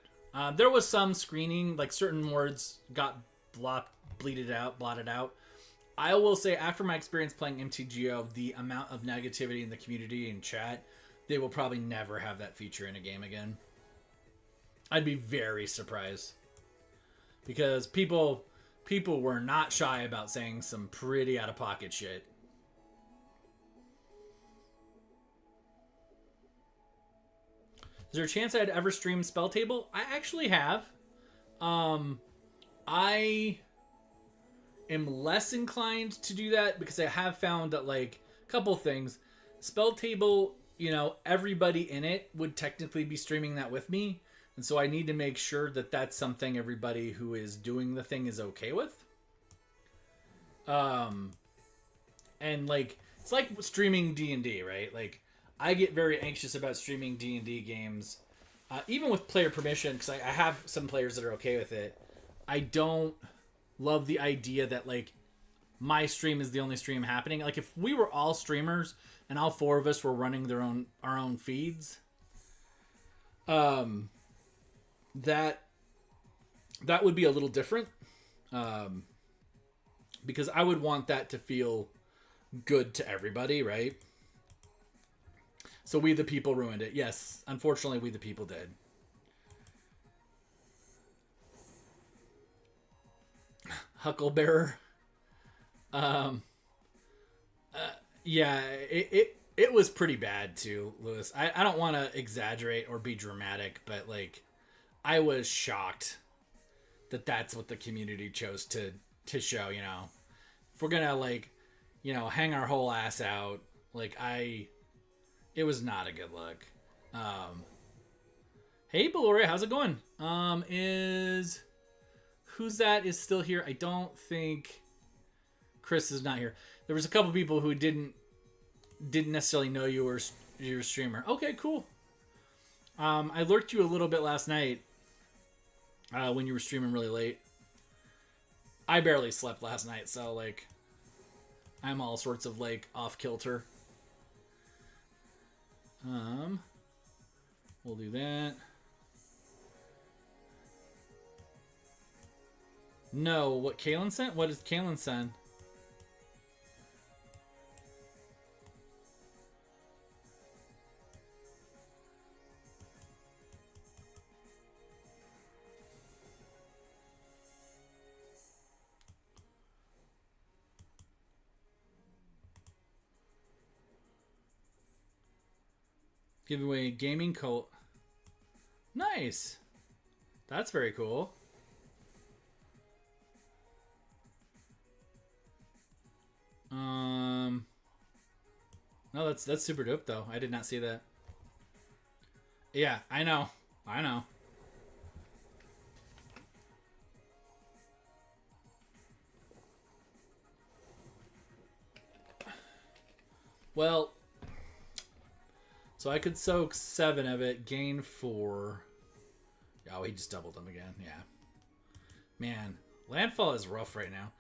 There was some screening, like certain words got blotted out. I will say, after my experience playing MTGO, the amount of negativity in the community and chat, they will probably never have that feature in a game again. I'd be very surprised. Because people were not shy about saying some pretty out-of-pocket shit. Is there a chance I'd ever stream Spell Table? I actually have. I am less inclined to do that because I have found that, like, a couple things. Spell Table, you know, everybody in it would technically be streaming that with me. And so I need to make sure that that's something everybody who is doing the thing is okay with. And, like, it's like streaming D&D, right? Like, I get very anxious about streaming D&D games, even with player permission, because I have some players that are okay with it. I don't love the idea that, like, my stream is the only stream happening. Like, if we were all streamers and all four of us were running our own feeds, that would be a little different, because I would want that to feel good to everybody, right? So We the People ruined it. Yes, unfortunately, We the People did. Hucklebearer. Yeah, it was pretty bad too, Lewis. I don't want to exaggerate or be dramatic, but, like, I was shocked that that's what the community chose to show, you know. If we're gonna, like, you know, hang our whole ass out, like, it was not a good look. Hey, Beloria, how's it going? Who's that is still here? I don't think Chris is not here. There was a couple people who didn't necessarily know you were a streamer. Okay, cool. I lurked you a little bit last night when you were streaming really late. I barely slept last night, so, like, I'm all sorts of, like, off kilter. We'll do that. No, what Kalen sent? What did Kalen send? Give away gaming coat. Nice. That's very cool. No, that's super dope though. I did not see that. Yeah, I know. Well, So I could soak 7 of it, gain 4. Oh, he just doubled them again. Yeah. Man, Landfall is rough right now.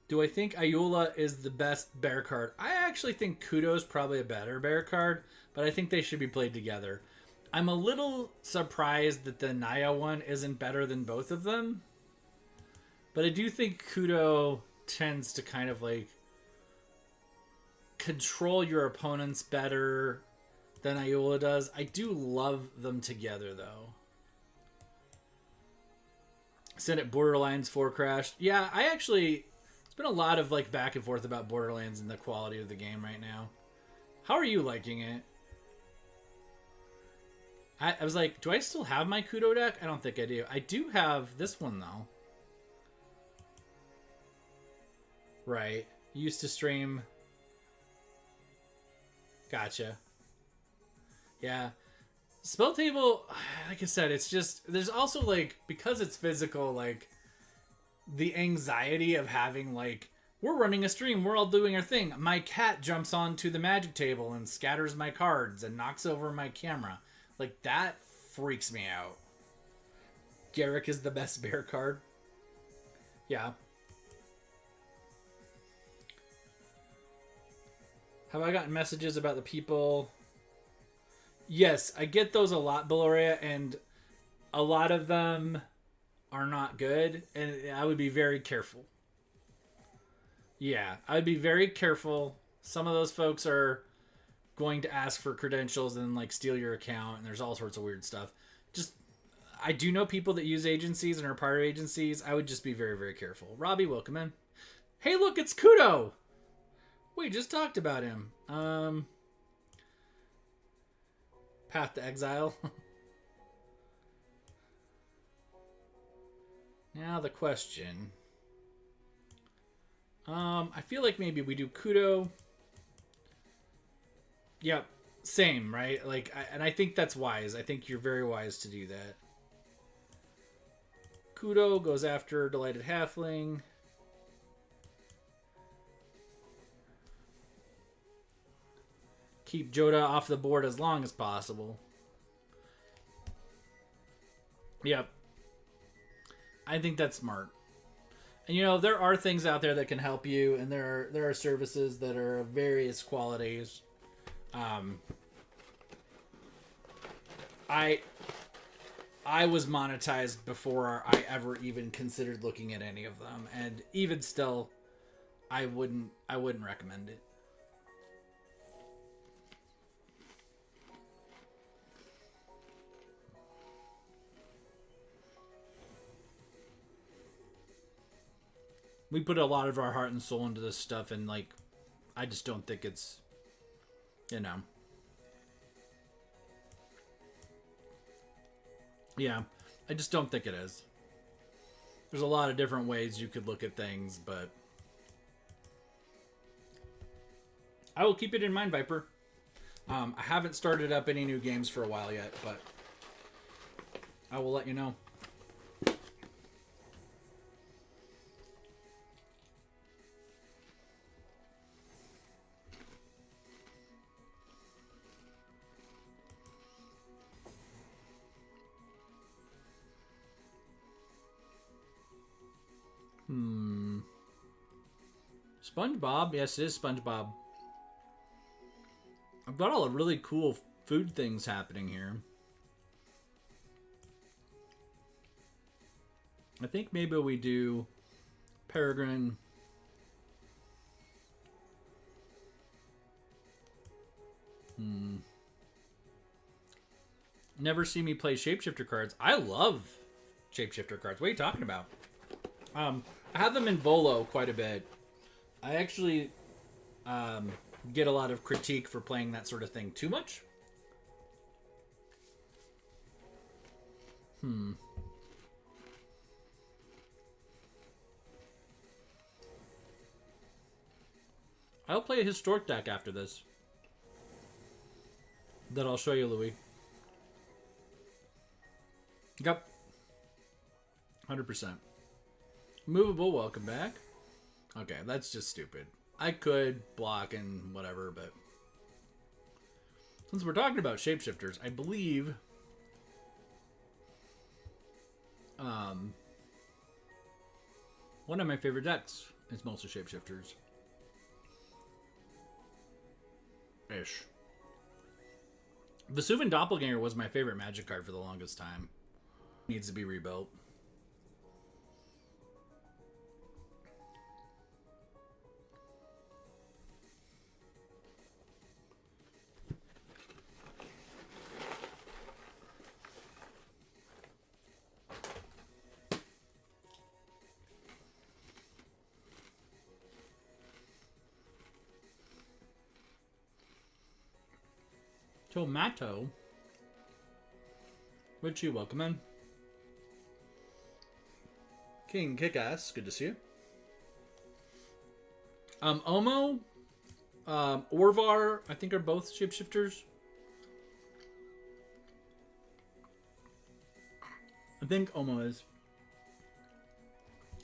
Do I think Ayula is the best bear card? I actually think Kudo is probably a better bear card, but I think they should be played together. I'm a little surprised that the Naya one isn't better than both of them. But I do think Kudo tends to kind of like control your opponents better than Ayula does. I do love them together though. Senate Borderlands 4 crashed. Yeah, I actually... It's been a lot of like back and forth about Borderlands and the quality of the game right now. How are you liking it? I was like, do I still have my Kudo deck? I don't think I do. I do have this one though. Right. Used to stream. Gotcha. Yeah. Spell table, like I said, it's just, there's also like, because it's physical, like the anxiety of having like, we're running a stream, we're all doing our thing. My cat jumps onto the magic table and scatters my cards and knocks over my camera. Like that freaks me out. Garrick is the best bear card. Yeah. Have I gotten messages about the people? Yes, I get those a lot, Beloria, and a lot of them are not good, and I would be very careful. Yeah, I'd be very careful. Some of those folks are going to ask for credentials and like steal your account, and there's all sorts of weird stuff. Just, I do know people that use agencies and are part of agencies. I would just be very, very careful. Robbie, welcome in. Hey, look, it's Kudo. We just talked about him. Path to Exile. Now the question. I feel like maybe we do Kudo. Yep, same, right? Like, and I think that's wise. I think you're very wise to do that. Kudo goes after Delighted Halfling. Keep Joda off the board as long as possible. Yep. I think that's smart. And you know, there are things out there that can help you, and there are services that are of various qualities. I was monetized before I ever even considered looking at any of them, and even still, I wouldn't recommend it. We put a lot of our heart and soul into this stuff, and like, I just don't think it's, you know. Yeah, I just don't think it is. There's a lot of different ways you could look at things, but I will keep it in mind, Viper. I haven't started up any new games for a while yet, but I will let you know. SpongeBob? Yes, it is SpongeBob. I've got all the really cool food things happening here. I think maybe we do Peregrine. Never see me play shapeshifter cards. I love shapeshifter cards. What are you talking about? I have them in Volo quite a bit. I actually get a lot of critique for playing that sort of thing too much. I'll play a historic deck after this. That I'll show you, Louis. Yep. 100%. Movable, welcome back. Okay, that's just stupid. I could block and whatever, but Since we're talking about shapeshifters, I believe one of my favorite decks is mostly shapeshifters. Ish. Vesuvian Doppelganger was my favorite Magic card for the longest time. Needs to be rebuilt. Tomato. Richie, welcome in. King Kickass, good to see you. Omo, Orvar, I think are both shapeshifters. I think Omo is.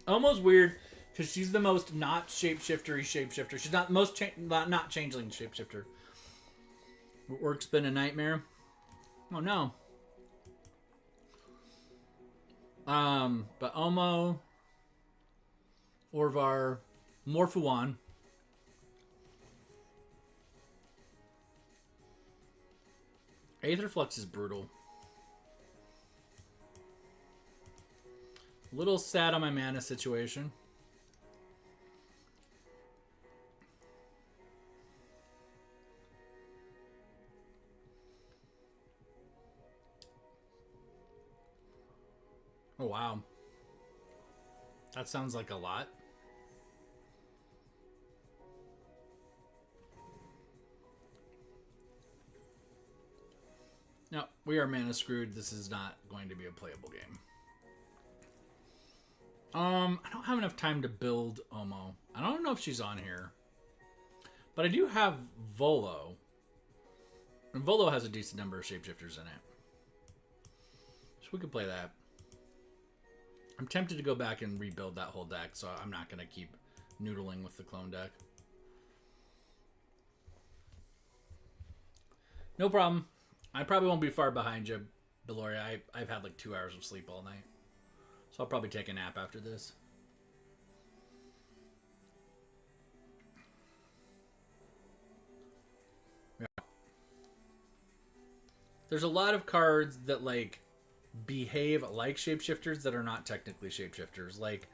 Omo's weird because she's the most not shapeshifter. She's not most not changeling shapeshifter. Work's been a nightmare. Oh no. But Omo, Orvar, Morphuon. Aetherflux is brutal. A little sad on my mana situation. Oh, wow. That sounds like a lot. No, we are mana screwed. This is not going to be a playable game. I don't have enough time to build Omo. I don't know if she's on here. But I do have Volo. And Volo has a decent number of shapeshifters in it. So we could play that. I'm tempted to go back and rebuild that whole deck, so I'm not going to keep noodling with the clone deck. No problem. I probably won't be far behind you, Beloria. I've had like 2 hours of sleep all night. So I'll probably take a nap after this. Yeah. There's a lot of cards that like behave like shapeshifters that are not technically shapeshifters. Like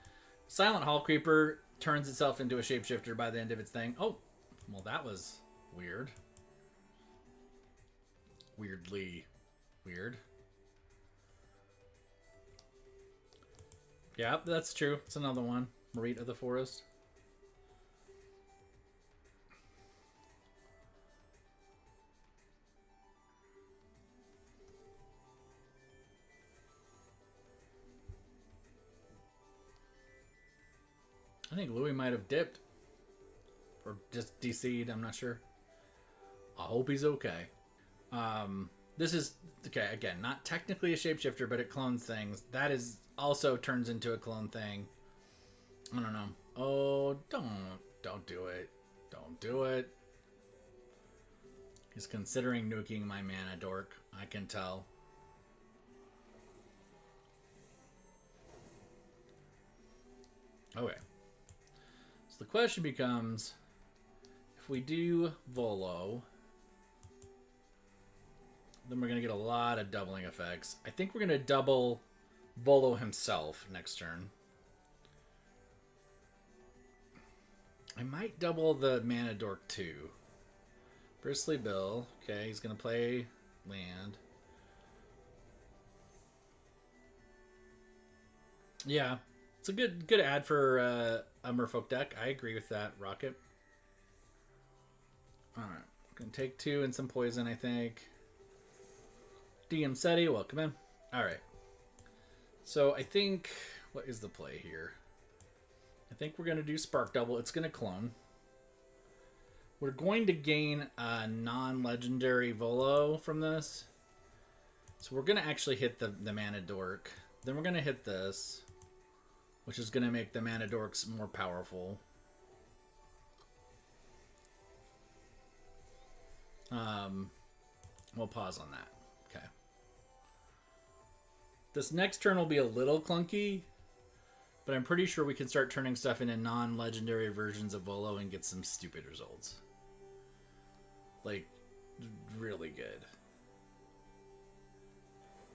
Silent Hall Creeper turns itself into a shapeshifter by the end of its thing. Oh, well that was weird. Weirdly weird. Yeah, that's true. It's another one. Marita of the Forest. I think Louis might have dipped. Or just DC'd, I'm not sure. I hope he's okay. This is, okay, again, not technically a shapeshifter, but it clones things. That is also turns into a clone thing. I don't know. Oh, don't do it. Don't do it. He's considering nuking my mana dork. I can tell. Okay. So the question becomes, if we do Volo, then we're going to get a lot of doubling effects. I think we're going to double Volo himself next turn. I might double the Mana Dork too. Bristly Bill. Okay, he's going to play land. Yeah, it's a good ad for a Merfolk deck. I agree with that, Rocket. Alright, going to take 2 and some poison, I think. DM Seti, welcome in. Alright. So I think, what is the play here? I think we're going to do Spark Double. It's going to clone. We're going to gain a non-legendary Volo from this. So we're going to actually hit the Mana Dork. Then we're going to hit this, which is going to make the Mana Dorks more powerful. We'll pause on that. Okay. This next turn will be a little clunky, but I'm pretty sure we can start turning stuff into non-legendary versions of Volo and get some stupid results. Like, really good.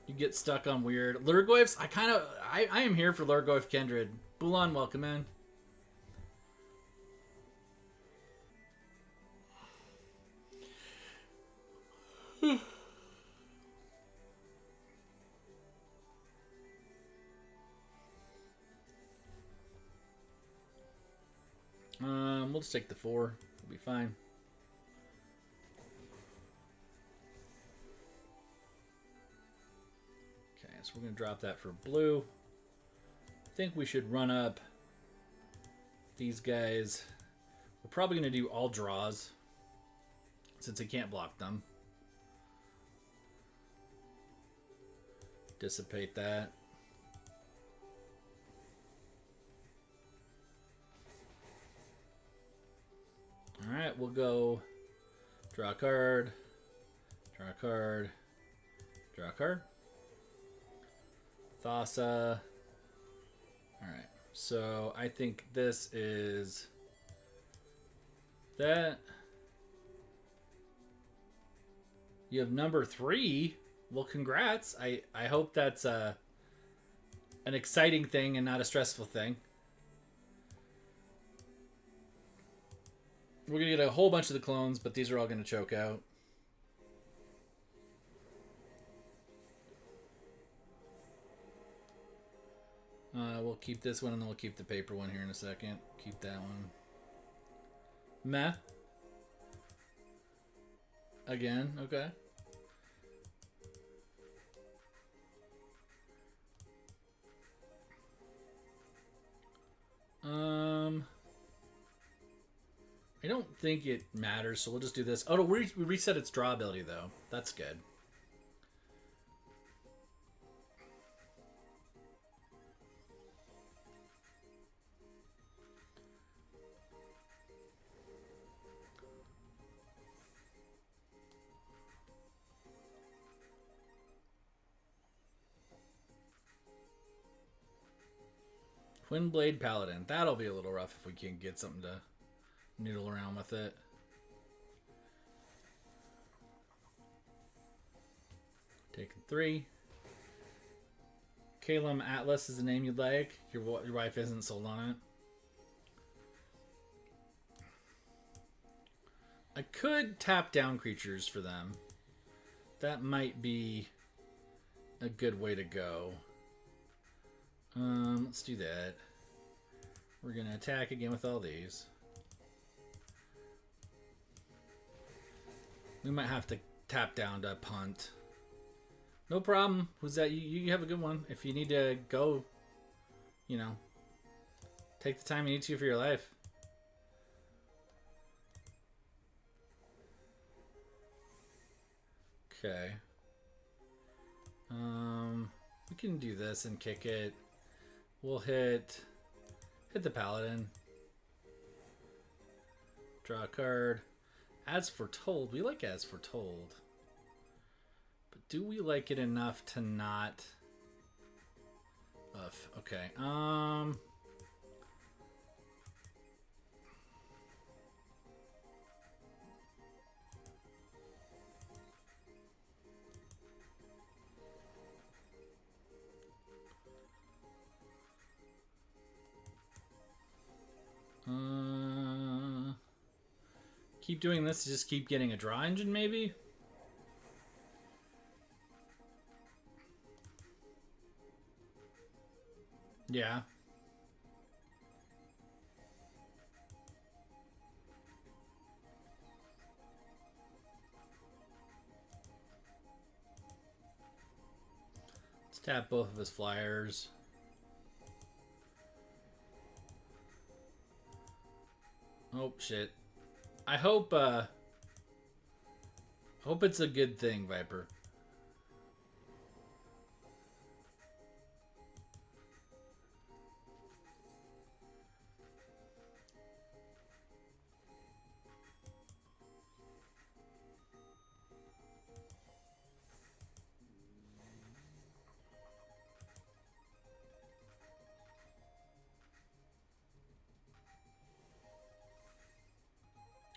You get stuck on weird Lurgoyfs. I am here for Lurgoyf Kindred. Bulan, welcome in. We'll just take the 4. We'll be fine. Okay, so we're going to drop that for blue. I think we should run up these guys. We're probably going to do all draws since I can't block them. Dissipate that. Alright, we'll go draw a card, draw a card, draw a card. Thassa. Alright, so I think this is that. You have number 3. Well, congrats. I hope that's an exciting thing and not a stressful thing. We're going to get a whole bunch of the clones, but these are all going to choke out. We'll keep this one, and then we'll keep the paper one here in a second. Keep that one. Meh. Again, okay. I don't think it matters, so we'll just do this. Oh, no, we reset its draw ability, though. That's good. Twinblade Paladin. That'll be a little rough if we can't get something to noodle around with it. Taking 3. Calum Atlas is the name you'd like. Your wife isn't sold on it. I could tap down creatures for them. That might be a good way to go. Let's do that. We're going to attack again with all these. We might have to tap down to punt. No problem. Who's that? You have a good one. If you need to go, you know, take the time you need to for your life. Okay. We can do this and kick it. We'll hit the Paladin. Draw a card. As Foretold. We like As Foretold. But do we like it enough to not... Okay. Keep doing this to just keep getting a draw engine, maybe? Yeah. Let's tap both of his flyers. Oh, shit. I hope it's a good thing, Viper.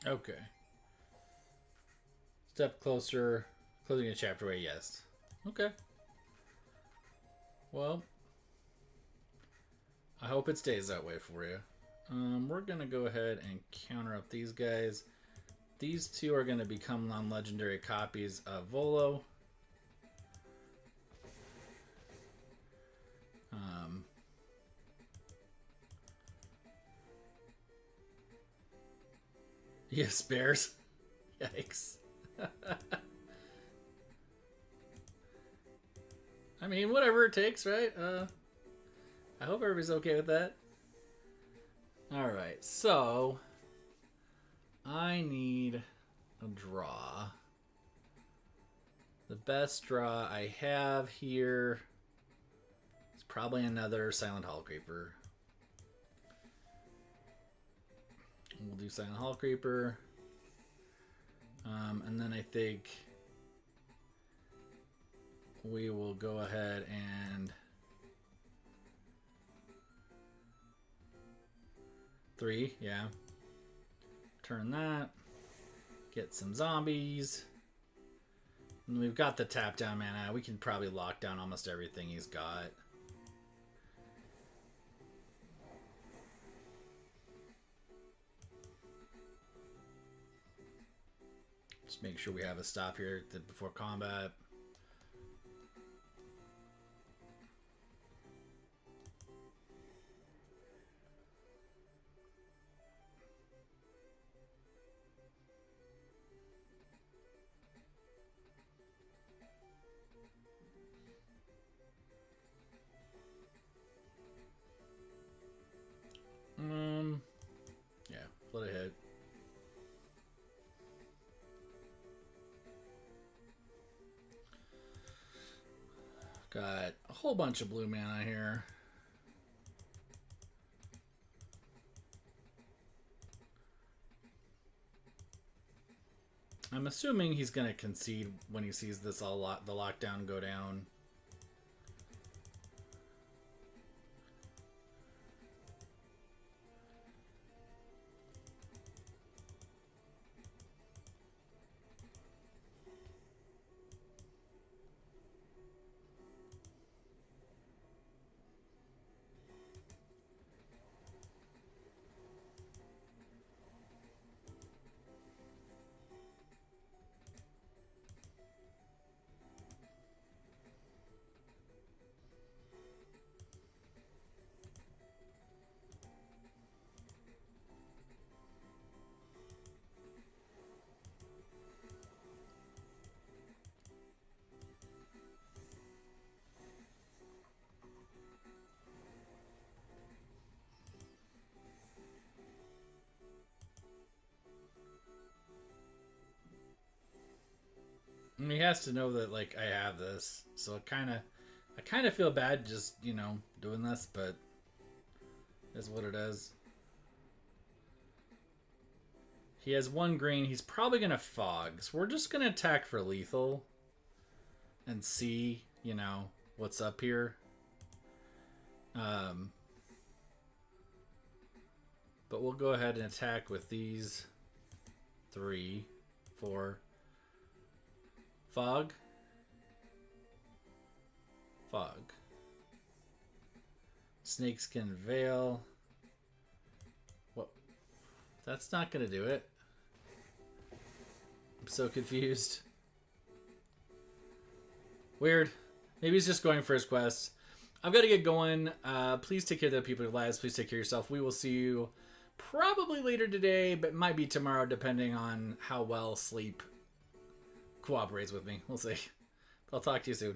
Okay. Step closer. Closing a chapter way, yes. Okay. Well, I hope it stays that way for you. We're going to go ahead and counter up these guys. These two are going to become non-legendary copies of Volo. Yes, bears. Yikes. I mean, whatever it takes, right? I hope everybody's okay with that. Alright, so I need a draw. The best draw I have here is probably another Silent Hall Creeper. We'll do Silent Hall Creeper. And then I think we will go ahead and 3, yeah. Turn that. Get some zombies. And we've got the tap down mana. We can probably lock down almost everything he's got. Just make sure we have a stop here before combat. Yeah, let it hit. Got a whole bunch of blue mana here. I'm assuming he's gonna concede when he sees this the lockdown go down. I mean, he has to know that, like, I have this, so I kind of feel bad just, you know, doing this, but that's what it is. He has 1 green. He's probably gonna fog, so we're just gonna attack for lethal and see, you know, what's up here. But we'll go ahead and attack with these 3, 4. Fog. Fog. Snakeskin Veil. What? That's not going to do it. I'm so confused. Weird. Maybe he's just going for his quest. I've got to get going. Please take care of the people in your lives. Please take care of yourself. We will see you probably later today, but might be tomorrow depending on how well sleep cooperates with me. We'll see. I'll talk to you soon.